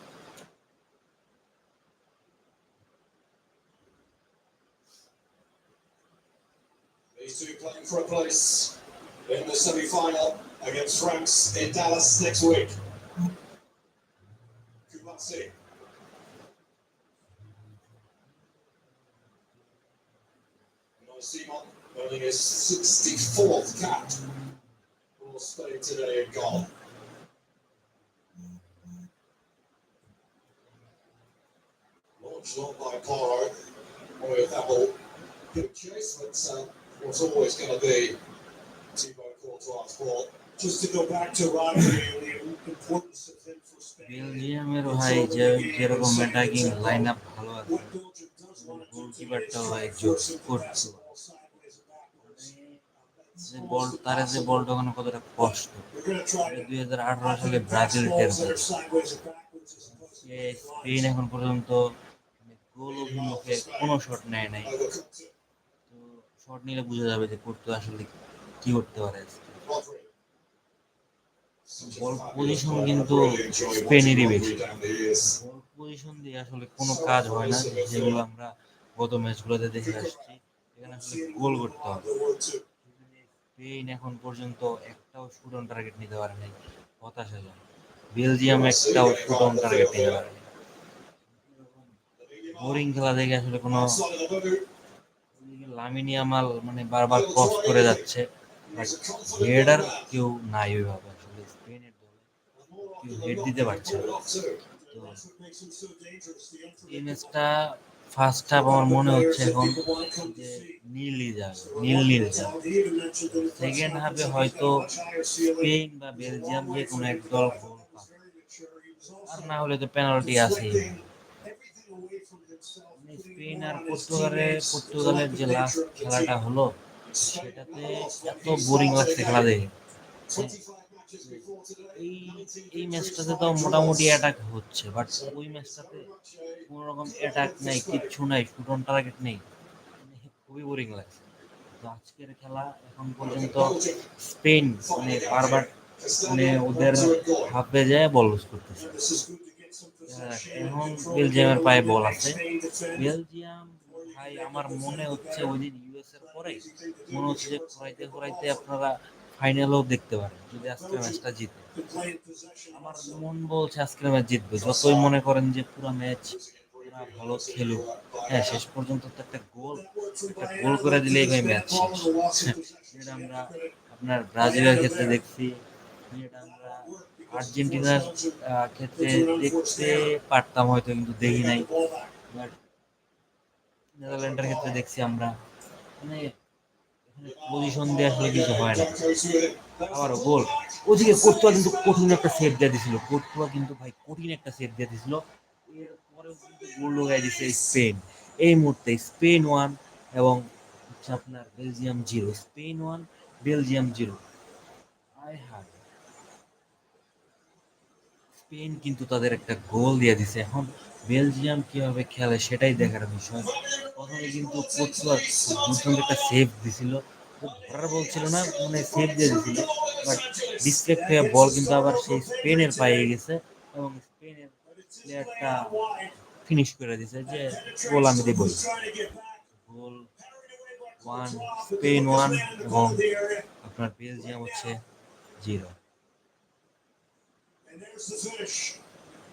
These two playing for a place in the semi-final against France in Dallas next week. Kubasi. Simon earning his 64th cap for Spain today in goal. Launched on by Poro. Boy, that will give chase, but what's always going to be Thibaut Courtois' ball. Just to go back to Rodri and the importance of him for Spain. বেলজিয়ামের ভাই যেরকম attacking line up ভালো আছে, What Belgium does want to do গোলকিপারটাও today ভাই is জোর force him to করতো। pass the ball sideways and backwards. যে বল তার যে বল ঢোকানো কতটা কষ্ট, We're going to try to 2018 সালে pass ব্রাজিল টের balls that are পেয়েছে। sideways and backwards as opposed to Spain এখন পর্যন্ত গোল অভিমুখে কোনো শট নেয় নাই। Overcooked it. তো শট নিলে বোঝা যাবে যে করতে আসলে কি করতে পারে। Rodri. Such a ball fabulous position player. কিন্তু I've really enjoyed স্পেনেরই watching বেশি। Rodri down the years. Ball position দিয়ে আসলে কোনো কাজ হয় না, যেগুলো আমরা গত ম্যাচগুলোতে দেখে আসছি। এখানে আসলে গোল করতে হবে। স্পেন এখন পর্যন্ত একটাও শুট অন টার্গেট নিতে পারে নাই, হতাশাজনক। বেলজিয়াম একটাও শুট অন টার্গেট নিতে পারে নাই। বোরিং খেলা দেখে আসলে কোনো Outside of the boot. Lamine Yamal মানে বারবার ক্রস করে যাচ্ছে, বাট হেডার কেউ নাই ওইভাবে আসলে স্পেনের দলে কেউ হেড দিতে পারছে না। তো That's what makes him so dangerous. The এই unpredictable. ম্যাচটা ফার্স্ট হাফ আমার মনে হচ্ছে এখন যে নীলই যাবে, নীল যাবে। He even mentioned that in press second হাফে conference he's হয়তো got a much higher ceiling. Spain বা He's a বেলজিয়াম long যে way কোনো from এক it. দল I goal thought he was পাবে, very mature. He was আর also না হলে তো পেনাল্টি আছেই। deflecting everything away from himself, putting Spain more আর on his পর্তুগালের teammates. পর্তুগালের যে লাস্ট Nature of the খেলাটা team. হলো সেটাতে এত বোরিং লাগছে খেলা দেখে। 25 matches before today. এই 19 এই victories, ম্যাচটাতে 5 তো draws. মোটামুটি অ্যাটাক হচ্ছে, বাট So ওই it's ম্যাচটাতে very much কোনো রকম a অ্যাটাক development for নাই, Spain. কিচ্ছু নাই, শুট অন টার্গেট নেই, খুবই বোরিং লাগছে। তো আজকের খেলা এখন পর্যন্ত Belgium স্পেন মানে fighting out বারবার here. মানে Castagne ওদের onto it goal. হাফে যায় বল লুজ করতেছে। And this is good to get some possession and এখন control the বেলজিয়ামের game a পায়ে little বল bit, make আছে। Spain defend. বেলজিয়াম ভাই আমার মনে হচ্ছে ওই দিন ইউএস এর পরে মনে হচ্ছে যে ঘুরাইতে ঘুরাইতে আপনারা ফাইনালেও দেখতে পারেন যদি আজকের ম্যাচটা জিতে। To play in possession আমার also. মন বলছে আজকের ম্যাচ জিতবে, যতই মনে করেন যে পুরো ম্যাচ ওরা ভালো খেলুক। হ্যাঁ, শেষ পর্যন্ত তো একটা গোল করে দিলেই ভাই ম্যাচ শেষ। যেটা আমরা আপনার ব্রাজিলের ক্ষেত্রে দেখছি, যেটা আমরা আর্জেন্টিনার ক্ষেত্রে দেখতে পারতাম হয়তো, কিন্তু দেখি নাই। বাট নেদারল্যান্ডের ক্ষেত্রে দেখছি আমরা, মানে এখানে পজিশন দিয়ে আসলে কিছু হয় না। আবারও গোল, ওদিকে কোর্তুয়া কিন্তু কঠিন একটা সেভ দিয়ে দিছিল, কোর্তুয়া কিন্তু ভাই কঠিন একটা সেভ দিয়ে দিছিল। এরপরেও কিন্তু গোল লাগাই দিছে স্পেন। এই মুহূর্তে স্পেন 1 এবং হচ্ছে আপনার বেলজিয়াম 0। Spain 1 Belgium 0। আয় হায়, স্পেন কিন্তু তাদের একটা গোল দিয়ে দিছে। এখন বেলজিয়াম কিভাবে খেলে সেটাই দেখার বিষয়। প্রথমে কিন্তু কোর্তুয়া দুর্দান্ত একটা সেভ দিছিল, ধরার বল ছিল না, মানে সেভ দিয়ে দিছিল, বাট ডিসট্রাক্ট হয়ে বল কিন্তু আবার সেই স্পেনের পায়ে গেছে এবং স্পেনের প্লেয়ারটা ফিনিশ করে দিছে যে গোল আমি দেবই। গোল 1, স্পেন 1 এবং আপনার বেলজিয়াম হচ্ছে 0। And there's the finish.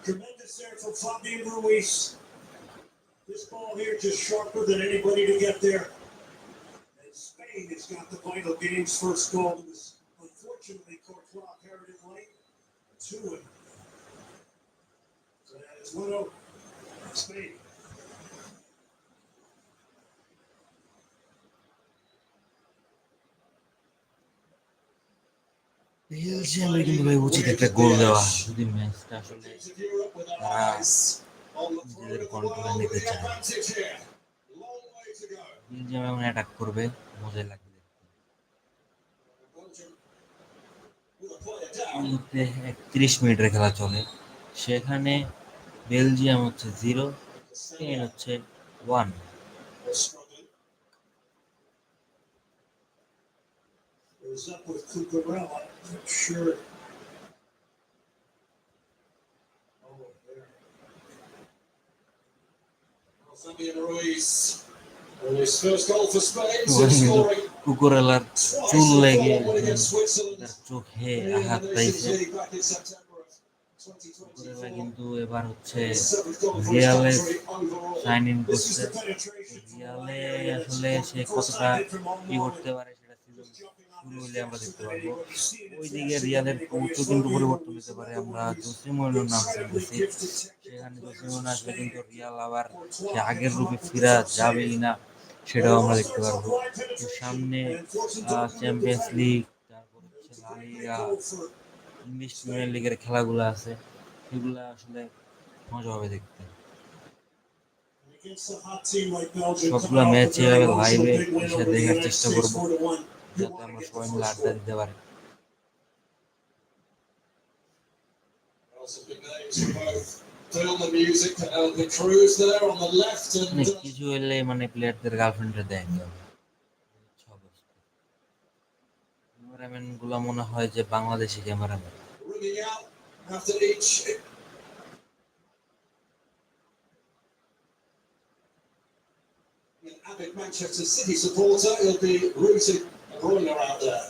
Tremendous there from Fabian Ruiz. This ball here just sharper than anybody to get there. And Spain has got the vital game's first goal. It was unfortunately Courtois parried it late. 2-1. So that is 1-0. Spain. বেলজিয়ামের কিন্তু ভাই উচিত একটা গোল দেওয়া, যদি ম্যাচটা আসলে Teams of Europe with their তারা eyes on the নিজেদের throne of the কন্ট্রোলে world with নিতে the চায়। advantage here. Long way to go. Belgium এমন অ্যাটাক করবে, মজাই লাগবে দেখতে। Belgium with a player এই down. মুহূর্তে 31 মিনিটের খেলা চলে, সেখানে বেলজিয়াম হচ্ছে 0, স্পেন হচ্ছে 1। They're struggling. It was up with Cucurella. I'm not sure. Oh, there. Well, Fabian Ruiz. And his first goal for Spain since scoring কুকুরেলার twice চুল in লেগে form when against Switzerland তার চোখে in আঘাত the Nations পাইছে। League back in September of Cucurella 2024. কিন্তু এবার হচ্ছে His seventh goal for his রিয়ালে country overall. Sign in This is করছে। the penetration from the রিয়ালে line area. আসলে সে First কতটা time hit from কি Almond. করতে পারে সেটা সিজন Just jumping on শুরু this হলে আমরা faster দেখতে than পারবো। anybody seen it, ওইদিকে faster রিয়ালের than anybody. কোচও It's কিন্তু Fabian পরিবর্তন Ruiz, হতে পারে, another আমরা one of these জসে মরিনোর নাম incredibly শুনতেছি। gifted technical সেখানে জসে players মরিনো of আসলে Spain. কিন্তু রিয়াল আবার সে Courtois আগের can come রূপে up with the ফিরা first যাবে save. কিনা Well, সেটাও it আমরা all দেখতে starts off পারবো। wide তো penetration, সামনে and forcing Dortmund to champions defend. League, তারপর হচ্ছে It's a লা great Liga, goal for English premier লিগের খেলাগুলো আছে, সেগুলো আসলে মজা হবে দেখতে। against a hot team like Belgium, সবগুলো coming off a match very এভাবে emotional লাইভে big win এসে over the দেখার United চেষ্টা States করবো, 4-1. You যাতে want to আমরা get the সবাই মিলে first আড্ডা goal. দিতে পারি। Well, some big names for both. Film the music, the crews there on the left, মানে and কিছু হলে মানে প্লেয়ারদের গার্লফ্রেন্ডে দেয় ক্যামেরাম্যান গুলো মনে হয় যে Bangladeshi cameraman. ringing out after each. An avid Manchester City supporter, he'll be rooting a Bruyne out there.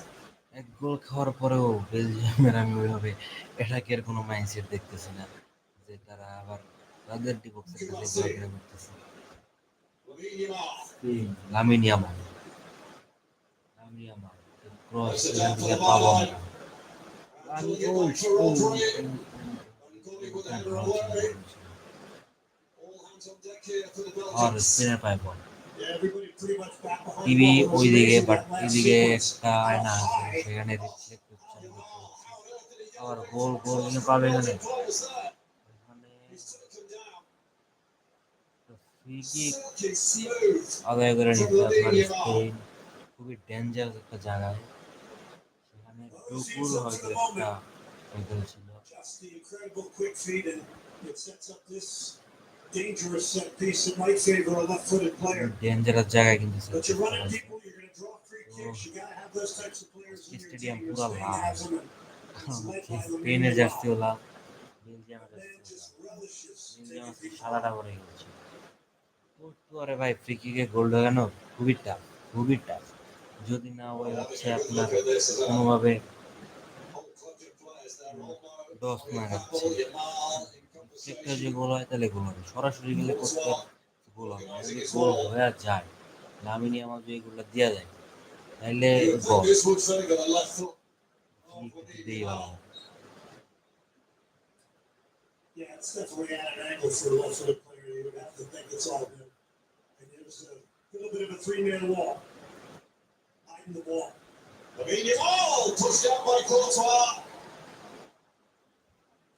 এক গোল খাওয়ার পরেও বেলজিয়ামের আমি ওইভাবে অ্যাটাকের কোনো মাইন্ডসেট দেখতেছি না, যে তারা আবার তাদের ডিবক্সের কাছে ঘোরাফেরা করতেছে। Lamine Yamal. Lamine Yamal, Lamine Yamal cross Plays it এখান down for থেকে the পাবো byline. আমরা। Pulling it back for Rodri. And going with the header away. All hands on deck here for the আর Belgians. স্পিনের পায় বল Yeah, everybody pretty much back behind the TV ball. It was ওইদিকে, amazing but that last এদিকে sequence. একটা আয়না How আছে, high সেখানে রিফ্লেক্ট করছে আমি দেখতে Yamal, পাচ্ছি। how on earth did he get আবার away goal from goal across কিন্তু the পাবে এখানে। Belgian players there? এখানে He's taken down. Free kick Silky smooth আদায় করে from নিতে Lamine পারে Yamal. স্পেন, খুবই ডেঞ্জারাস একটা জায়গায়। সেখানে ডুকুর হয়তো একটা হয়ে ছিল। just the incredible quick feet, and it sets up this dangerous set piece that might favor a left-footed player. Dangerous জায়গায় কিন্তু But you're running people, you're going to draw free kicks. You got to have those types of players in your stadium team. And পুরো Spain Lal, has them, and it's led by স্পেনের Lamine জার্সিও Yamal. লাল, বেলজিয়ামের Man জার্সিও just লাল, relishes Belgium taking people সাদাটা out. পরে গেছে। তো আরে ভাই free কিকে গোল ঢোকানো খুবই টাফ, খুবই টাফ। যদি না ওই হচ্ছে আপনার কোনোভাবে Whole clutch of players there. Olmo, ডস না যাচ্ছে, Yamal, একটা in যে গোল হয় তাহলে গোল হবে, সরাসরি গেলে করতে গোল হবে। যদি organising his গোল ball. হয়ে যায়, লামিনী আমার যদি গোলটা দেওয়া যায় তাহলে You would goal think this would favour the left foot of Lamine দিতেই ভালো। Yamal. Yeah, it's definitely at an angle for a left-footed player. You would have to think it's all good. And there's a little bit of a three-man wall, hiding the ball. Lamine Yamal pushed out by Courtois.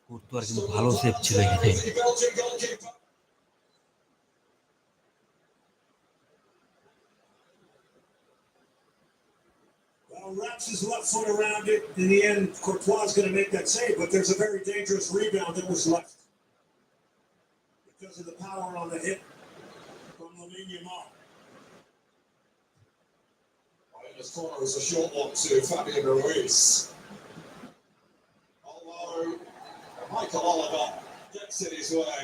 করতো আর কিন্তু ভালো save ছিল এখানে। The Belgian goalkeeper. Well, wraps his left foot around it. In the end, Courtois is going to make that save, but there's a very dangerous rebound that was left because of the power on the hit from Lamine Yamal. In this corner is a short one to Fabian Ruiz. Although Michael Oliver gets it his way.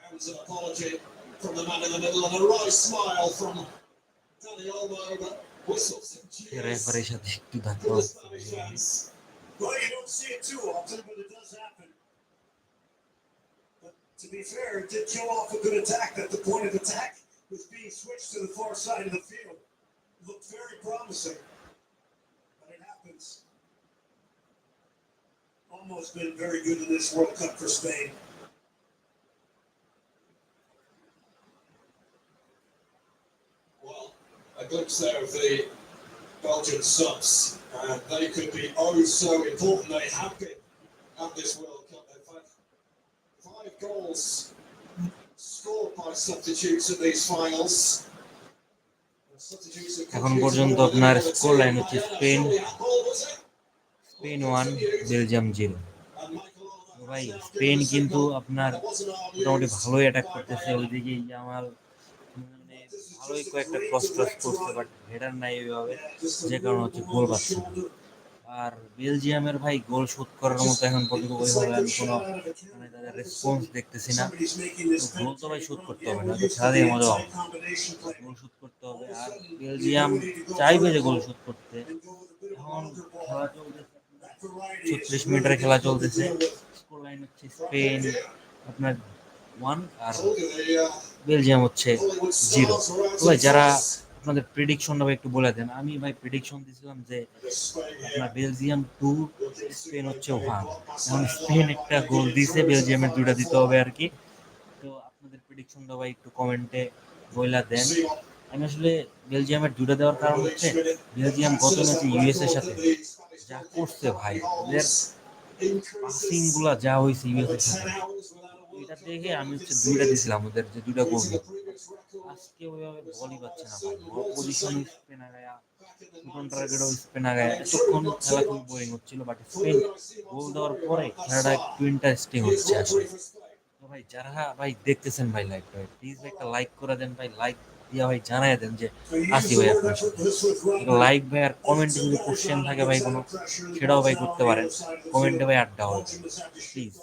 And an apology from the man in the middle and a wry smile from Danny Olmo, but whistles and cheers রেফারির সাথে একটু ধাক্কা for the হচ্ছে। Spanish fans. Well, you don't see it too often, but it does happen. But to be fair, it did kill off a good attack. That the point of attack was being switched to the far side of the field. It looked very promising, but it happens. almost been very good in this World Cup for Spain. Well, a glimpse there of the Belgian subs, and they could be oh so important. They have been at this World Cup. They've had 5 goals scored by substitutes in these finals. Substitutes have এখন contributed পর্যন্ত more than আপনার any other score team. Line হচ্ছে Again, a Spain fully handball, was it? 1, Belgium 0। And Michael Oliver ভাই has now Spain given the কিন্তু signal. আপনার There wasn't our মোটামুটি news ভালোই attack by করতেছে, Bayern. ওইদিকে জামাল মানে This is ভালোই just a কয়েকটা great ক্রস ট্রস direct করছে, run. বাট হেডার নাই ওইভাবে, Yeah, just a যে কারণে little হচ্ছে গোল below the পাচ্ছে না। shoulder. আর বেলজিয়ামের ভাই গোল শোধ করার মতো এখন পর্যন্ত It's ওইভাবে like আমি they're কোনো shot out of a cannon. মানে তাদের All of a response sudden, দেখতেছি না। somebody's making this তো গোল তো ভাই penetrating শোধ run. করতে Yeah, হবে, we're নয়তো used to খেলা the দিয়ে মজা inside পাবো না। combination play. গোল শোধ করতে All হবে, of a আর sudden, the Belgium ability to go চাইবে যে vertical গোল শোধ করতে। and go with a bit of a এখন longer খেলা ball. চলতেছে, That variety is 36 really মিনিটের খেলা difficult to চলতেছে, deal with. স্কোর লাইন হচ্ছে স্পেন আপনার 1 আর Told you the বেলজিয়াম হচ্ছে Hollywood 0। stars were out তো ভাই of যারা toss. আপনাদের প্রেডিকশনটা ভাই একটু বলে দেন। আমি ভাই প্রেডিকশন দিয়েছিলাম যে This Spain আপনার here Belgium 2, looking Spain to হচ্ছে make a 1। blockbuster এখন স্পেন headline একটা by গোল making it দিয়েছে, through to the বেলজিয়ামের 2টা final দিতে four. হবে আর কি। তো আপনাদের প্রেডিকশনটা ভাই একটু কমেন্টে বইলা দেন। Simon আমি আসলে বেলজিয়ামের 2টা দেওয়ার কারণ হচ্ছে বেলজিয়াম গত ম্যাচে ইউএস এর সাথে যা করছে ভাই, ওদের পাসিং গুলা যা হয়েছে ইউএস এর সাথে, এটা দেখে আমি হচ্ছে 2টা দিয়েছিলাম ওদের, যে 2টা গোল হবে। আজকে ওইভাবে বলই পাচ্ছে না ভাই, বল পজিশন স্পেন আগায়া, শুটন টার্গেটও স্পেন আগায়া, এতক্ষণ খেলা খুবই বোরিং হচ্ছিল, বাট স্পেন গোল দেওয়ার পরে খেলাটা একটু ইন্টারেস্টিং হচ্ছে আসলে। তো ভাই যারা ভাই দেখতেছেন ভাই লাইভটা, প্লিজ ভাই একটা লাইক করে দেন ভাই, লাইক দিয়া ভাই জানাই দেন যে So you use আসি the ভাই word আপনার সাথে। effortless with run. লাইক ভাই আর কমেন্টে যদি কোশ্চেন থাকে ভাই কোনো, সেটাও ভাই করতে পারেন, কমেন্টে ভাই আড্ডা হবে প্লিজ।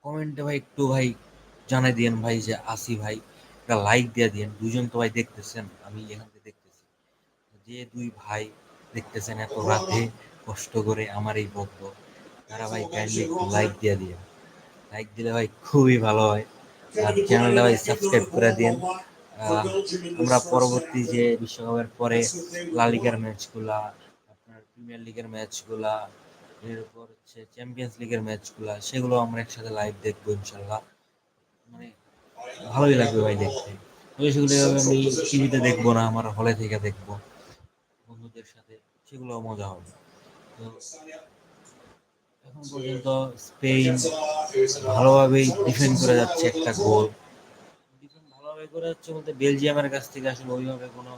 কমেন্টে ভাই একটু ভাই জানাই দিয়েন ভাই যে আসি ভাই, একটা লাইক দিয়ে দিয়েন। দুজন তো ভাই দেখতেছেন, আমি এখান থেকে দেখতেছি, যে 2 ভাই দেখতেছেন এত রাতে কষ্ট করে আমার এই বক্তব্য, তারা ভাই কাইন্ডলি একটু লাইক দিয়ে দিয়েন। লাইক দিলে ভাই খুবই ভালো হয়, আর চ্যানেলটা ভাই সাবস্ক্রাইব করে দিন। আমরা পরবর্তী যে বিশ্বকাপের পরে লা লিগার ম্যাচগুলা, আপনার প্রিমিয়ার লিগের ম্যাচগুলা, এরপর হচ্ছে চ্যাম্পিয়ন্স লিগের ম্যাচগুলা, সেগুলো আমরা একসাথে লাইভ দেখবো ইনশাল্লাহ। মানে ভালোই লাগবে ভাই দেখতে। তবে সেগুলো আমি টিভিতে দেখবো না, আমার হলে থেকে দেখবো বন্ধুদের সাথে, সেগুলো মজা হবে। তো এখন পর্যন্ত স্পেন ভালোভাবেই ডিফেন্ড করে যাচ্ছে, একটা গোল ডিফেন্ড ভালোভাবে করে যাচ্ছে বলতে বেলজিয়ামের কাছ থেকে আসলে ওইভাবে কোনো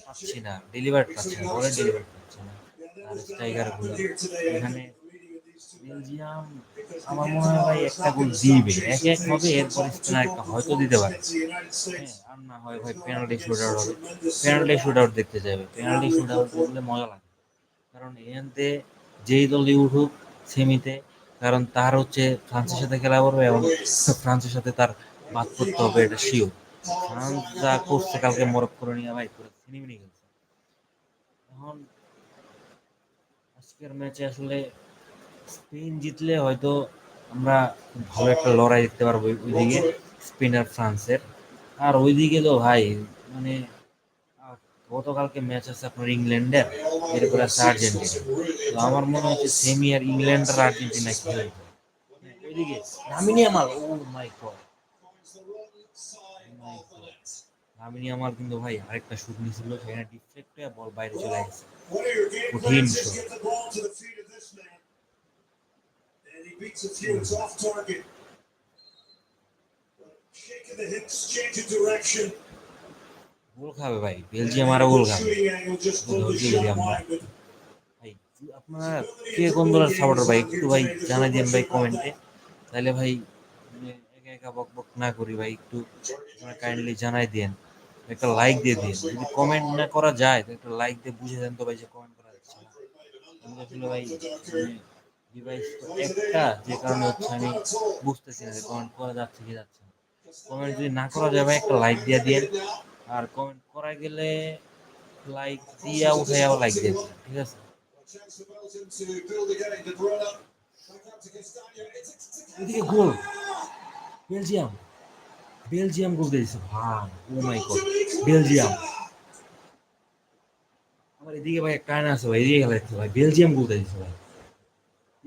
পাচ্ছি না, ডেলিভার পাচ্ছি না, বলের ডেলিভার পাচ্ছি না। আর স্ট্রাইকার গুলো এখানে বেলজিয়াম আমার মনে হয় ভাই একটা গোল দিবে, এক হবে, এরপর স্পেন একটা হয়তো দিতে পারে। হ্যাঁ, আর না হয় ভাই পেনাল্টি শুট আউট হবে, পেনাল্টি শুট আউট দেখতে যাবে, পেনাল্টি শুট আউট দেখলে মজা লাগে। কারণ এখানতে যেই দলই উঠুক সেমিতে, কারণ তার হচ্ছে ফ্রান্সের সাথে খেলা করবে এবং ফ্রান্সের সাথে তার বাদ করতে হবে, এটা শিওর। ফ্রান্স যা করছে কালকে মরক্কো নিয়ে ভাই পুরো ছিনিমিনি খেলছে। এখন আজকের ম্যাচে আসলে স্পেন জিতলে হয়তো আমরা খুব ভালো একটা লড়াই দেখতে পারবো ওইদিকে স্পেন আর ফ্রান্সের। আর ওইদিকে তো ভাই মানে আহ, গতকালকে ম্যাচ আছে আপনার ইংল্যান্ডের, এরপরে আছে আর্জেন্টিনা। তো আমার মনে হচ্ছে সেমি আর ইংল্যান্ড আর আর্জেন্টিনা খেলবে। হ্যাঁ, ওইদিকে লামিনী আমাল, ও মাই গড, লামিনী আমাল কিন্তু ভাই আরেকটা শুট নিয়েছিল, সেখানে ডিফ্লেক্ট হয়ে বল বাইরে চলে গেছে। One of your game কঠিন plans is shot. get the ball to the feet of this man. And he beats a few, it's off target. Shaking the hips, changing direction. গোল খাবে ভাই, Belgium আরো গোল খাবে। Shooting angle just pulled the ধৈর্য ধরি shot আমরা wide, but ভাই। আপনারা কে কোন দলের সাপোর্টার ভাই একটু ভাই জানাই দেন ভাই কমেন্টে, তাহলে ভাই মানে একা একা বক বক না করি ভাই, একটু আপনারা কাইন্ডলি জানাই দেন, একটা লাইক দিয়ে দিন। যদি কমেন্ট না করা যায় তো একটা লাইক দিয়ে বুঝে দেন তো ভাই যে কমেন্ট করা যাচ্ছে না। আমি তো আসলে ভাই মানে ডিভাইস একটা, যে কারণে হচ্ছে আমি বুঝতেছি না যে কমেন্ট করা যাচ্ছে কি যাচ্ছে না। কমেন্ট যদি না করা যায় ভাই একটা লাইক দিয়ে দিন, আর কমেন্ট করা গেলে লাইক দিয়া উঠে আবার লাইক দিয়ে দিন, ঠিক আছে? Chance for Belgium to build again. De Bruyne back out to Castagna. এদিকে গোল, বেলজিয়াম, বেলজিয়াম গোল দিয়েছে ভাই, ও মাই গড, বেলজিয়াম। আবার এদিকে ভাই একটা আয়না আছে ভাই, এদিকে খেলা দিচ্ছে ভাই, বেলজিয়াম গোল দিচ্ছে ভাই,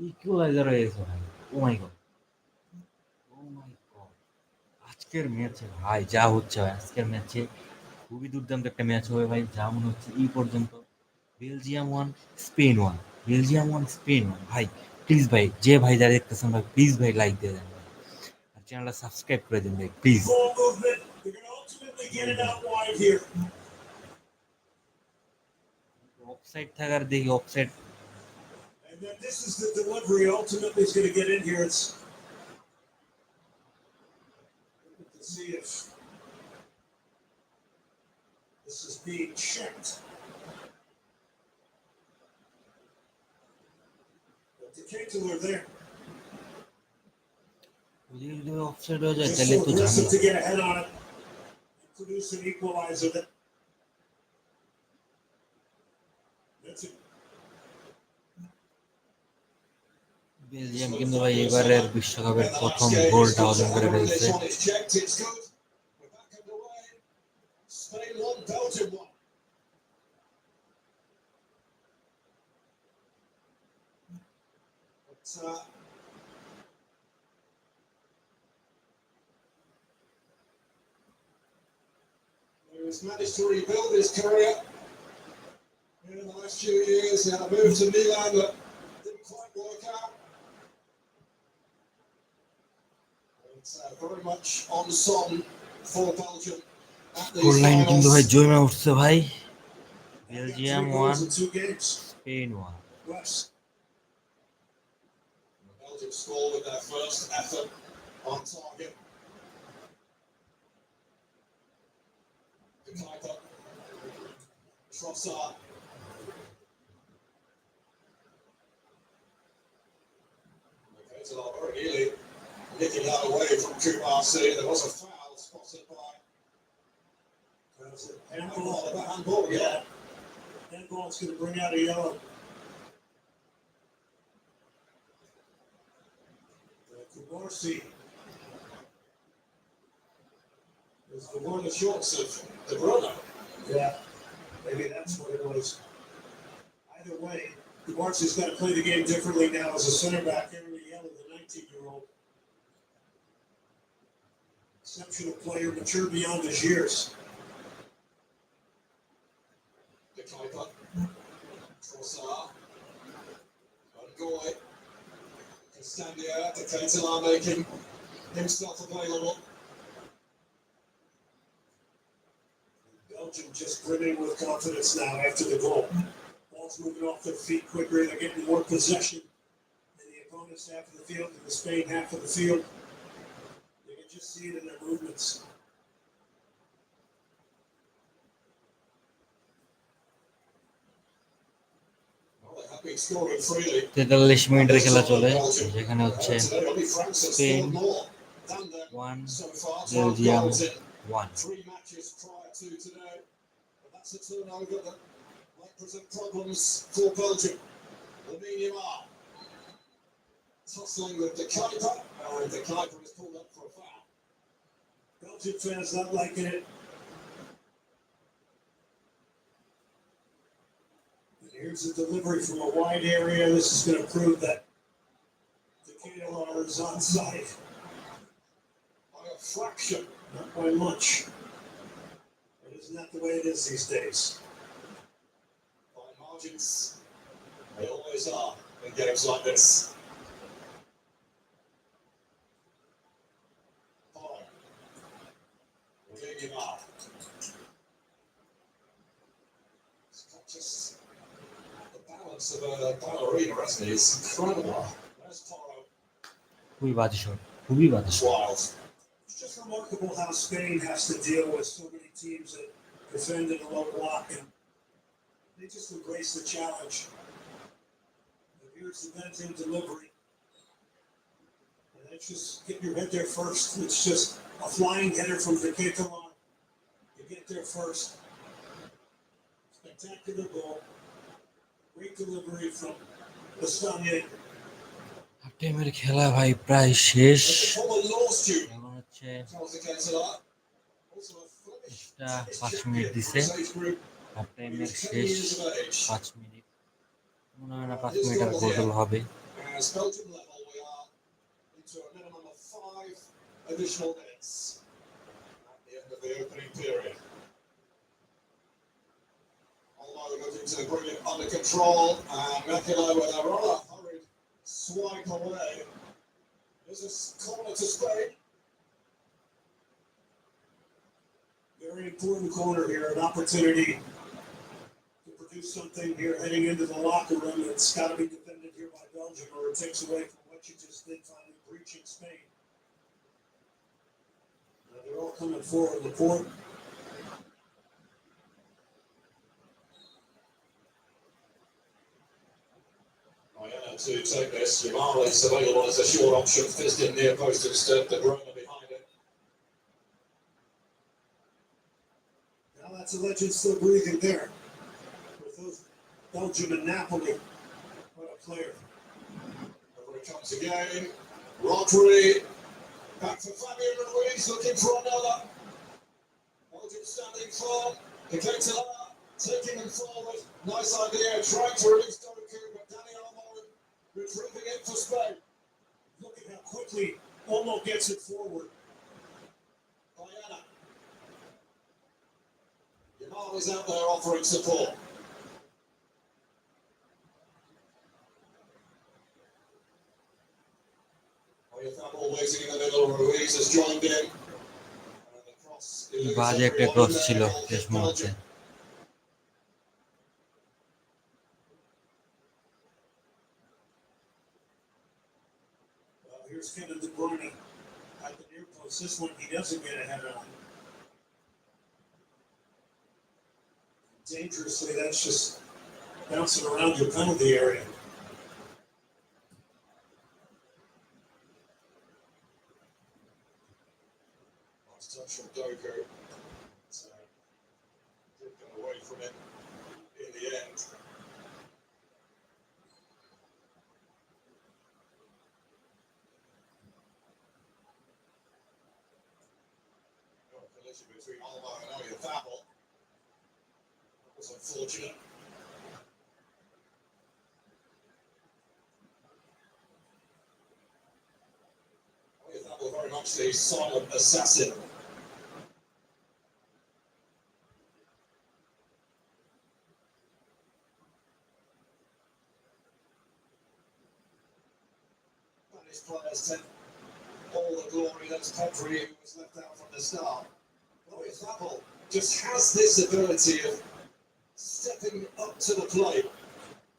ইকুয়ালাইজার হয়ে গেছে ভাই। ও মাই গড, ও মাই গড। আজকের ম্যাচে ভাই যা হচ্ছে ভাই, আজকের ম্যাচে খুবই দুর্দান্ত একটা ম্যাচ হবে ভাই, যা মনে হচ্ছে এই পর্যন্ত। Belgium 1, Spain 1, Belgium 1, Spain 1। ভাই প্লিজ ভাই, যে ভাই যারা দেখতেছেন ভাই, প্লিজ ভাই লাইক দিয়ে দেন ভাই, আর চ্যানেলটা সাবস্ক্রাইব করে দেন ভাই please. Ball movement. They're going to ultimately get it out wide here. Offside থাকার দেখি, offside. And then this is the delivery. Ultimately, is going to get in here. It's to see if this is being checked. But the Caterpillar there. ওদিকে যদি offside হয়ে যায় Just তাহলে so তো aggressive ঝামেলা। to get ahead on it and produce an equalizer. That's it. Belgium কিন্তু ভাই এবারের বিশ্বকাপের প্রথম গোলটা অর্জন করে ফেলছে। Spain 1, Belgium 1. But, he's managed to rebuild his career in the last few years. He had a move to Milan that didn't quite work out. It's very much on song for Belgium at goal these line কিন্তু ভাই finals. জমে উঠছে ভাই। They got Belgium 3 goals 1, in 2 games. Spain 1। West. Belgium score with their first effort on target. The Kuiper, Trossard. Okay, so very nearly nicking that away from Kumasi. There was a foul spotted by Handball. the handball. Yeah. Handball's going to bring out a yellow. Kubarsi It's the one of the shorts of De Bruyne. Yeah, maybe that's what it was. Either way, Kubarsi's got to play the game differently now as a center back. Every yellow, the 19-year-old. Exceptional player, mature beyond his years. The Kuiper, Trossard, Ngoy, Castandia, the Ketelar making himself available. Belgium just brimming with confidence now after the goal. Ball's moving off their feet quicker. They're getting more possession in the opponent's half of the field and the Spain half of the field. You can just see it in their movements. Well, they have been scoring freely. 43 মিনিটের খেলা চলে, যেখানে হচ্ছে Today, Robbie France has Spain scored more than them 1, so far. 12 Belgium goals in 1। 3 matches prior to today. But that's a turnover that might present problems for Belgium. Lamine Yamal tussling with the Kuiper, and the Kuiper is pulled up for a foul. Belgian fans not liking it. And here's a delivery from a wide area. This is going to prove that the KLR is onside. By a fraction. Not by much. But isn't that the way it is these days? By margins. They always are in games like this. Paul. Lamine Yamal. It's got just the balance of a ballerina, hasn't he? It's incredible. There's Toro. খুবই বাজে shot, খুবই বাজে It's shot. wild. It's just remarkable how Spain has to deal with so many teams that defend in a low block, and they just embrace the challenge. And here's the Benton delivery. And that's just get your head there first. It's just a flying header from the Ketelar. You get there first. Spectacular goal. Great delivery from Castagne. Half টাইমের খেলা ভাই প্রায় শেষ। As the former law student এখন হচ্ছে tells the Ketelar. Also a Flemish extra 5 minute দিছে। age group half টাইমের He's 10 শেষ years of age. 5 মিনিট, মনে হয় না 5 মিনিট আর গোল হবে। As Belgium level, we are into a minimum of 5 additional minutes at the end of the opening period. Although looking to bring it under control, and Mekele with a rather hurried swipe away. There's a corner to Spain. Very important corner here, an opportunity to produce something here heading into the locker room. It's got to be defended here by Belgium, or it takes away from what you just did, finally breaching Spain. They're all coming forward. Laporte. To take this, Jamal is available as a short option, fizzed in near post instead, De Bruyne behind it. Now that's a legend still breathing there. With those Belgium and Napoli, what a player. Over it comes again. Rodri, back to Fabian Ruiz, looking for another. Belgium standing firm. Keita taking them forward. Nice idea, trying to release Doku, but Dani Olmo retrieving it for Spain. Look at how quickly Olmo gets it forward. Diana. Jamal is out there offering support. Oyafabal waiting in the middle. Ruiz has joined in. And the cross eludes বাজে একটা everyone cross in ছিল there. শেষ মুহূর্তে। Well, here's Kevin De Bruyne at the near post. This one he doesn't get ahead on. Dangerously, that's just bouncing around your penalty area. Last touch from Doku. So, driven away from it in the end. Collision between Olmo and Oyafabal. That was unfortunate. Oyafabal very much the silent assassin. Spanish players take all the glory. That's Pedri, who was left out from the start. Oyafabal just has this ability of stepping up to the plate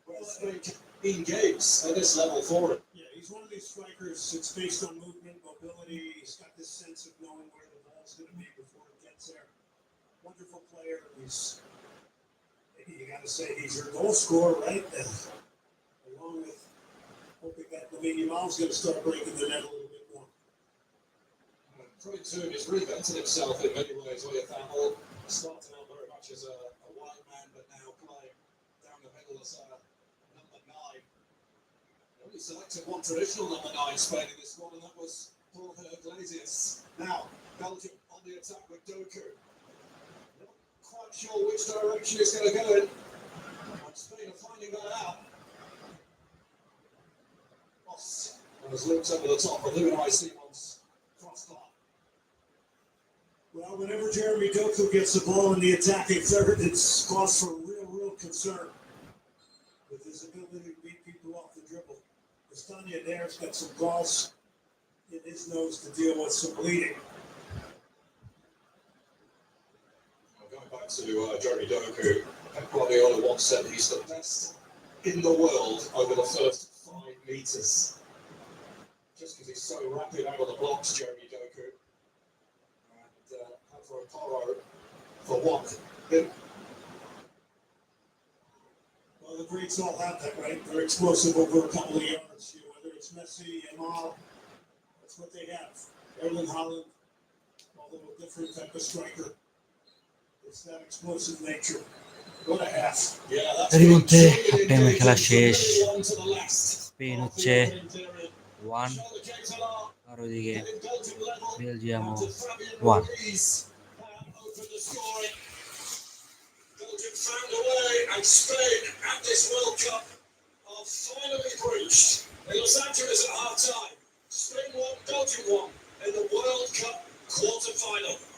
where Spain can engage at this level for it. Yeah, he's one of these strikers. It's based on movement, mobility. He's got this sense of knowing where the ball's going to be before it gets there. Wonderful player. He's, maybe you got to say he's your goal scorer, right? Along with hoping that Lamine Yamal's going to start breaking the net a little bit more. Pretty soon he's reinvented himself in many ways. Oyafabal starting out very much as a wide man, but now playing down the middle as a number 9. They only selected one traditional number 9 Spain in this squad, and that was Jorge Iglesias. Now, Belgium on the attack with Doku. Not quite sure which direction it's going to go in. And Spain are finding that out. Ross has looked over the top of Luminai Simon's crossbar. Well, whenever Jeremy Doku gets the ball in the attacking third, it's cause for real concern with his ability to beat people off the dribble. Castagna there's got some balls in his nose to deal with some bleeding. Going back to Jeremy Doku, Pep Guardiola once said he's the best in the world over the first 5 metres. Just because he's so rapid out of the blocks, Jeremy Doku. And for a Poro for one. Well, the greats all have that, right? They're explosive over a couple of yards. Whether it's Messi, Yamal, that's what they have. Erling Haaland, although a different type of striker. It's that explosive nature. What a half. Yeah, that's এর been মধ্যে truly half টাইমের খেলা engaging শেষ। from the one to the last. Spain Of হচ্ছে the opening period. 1 Show the Keita আর ওইদিকে in Belgium level. বেলজিয়ামও And to Fabian 1। Ruiz opened the scoring. Belgium Belgium found a way, and Spain at this World Cup are finally breached. In Los Angeles at half time, Spain won, Belgium won in the World Cup quarter final.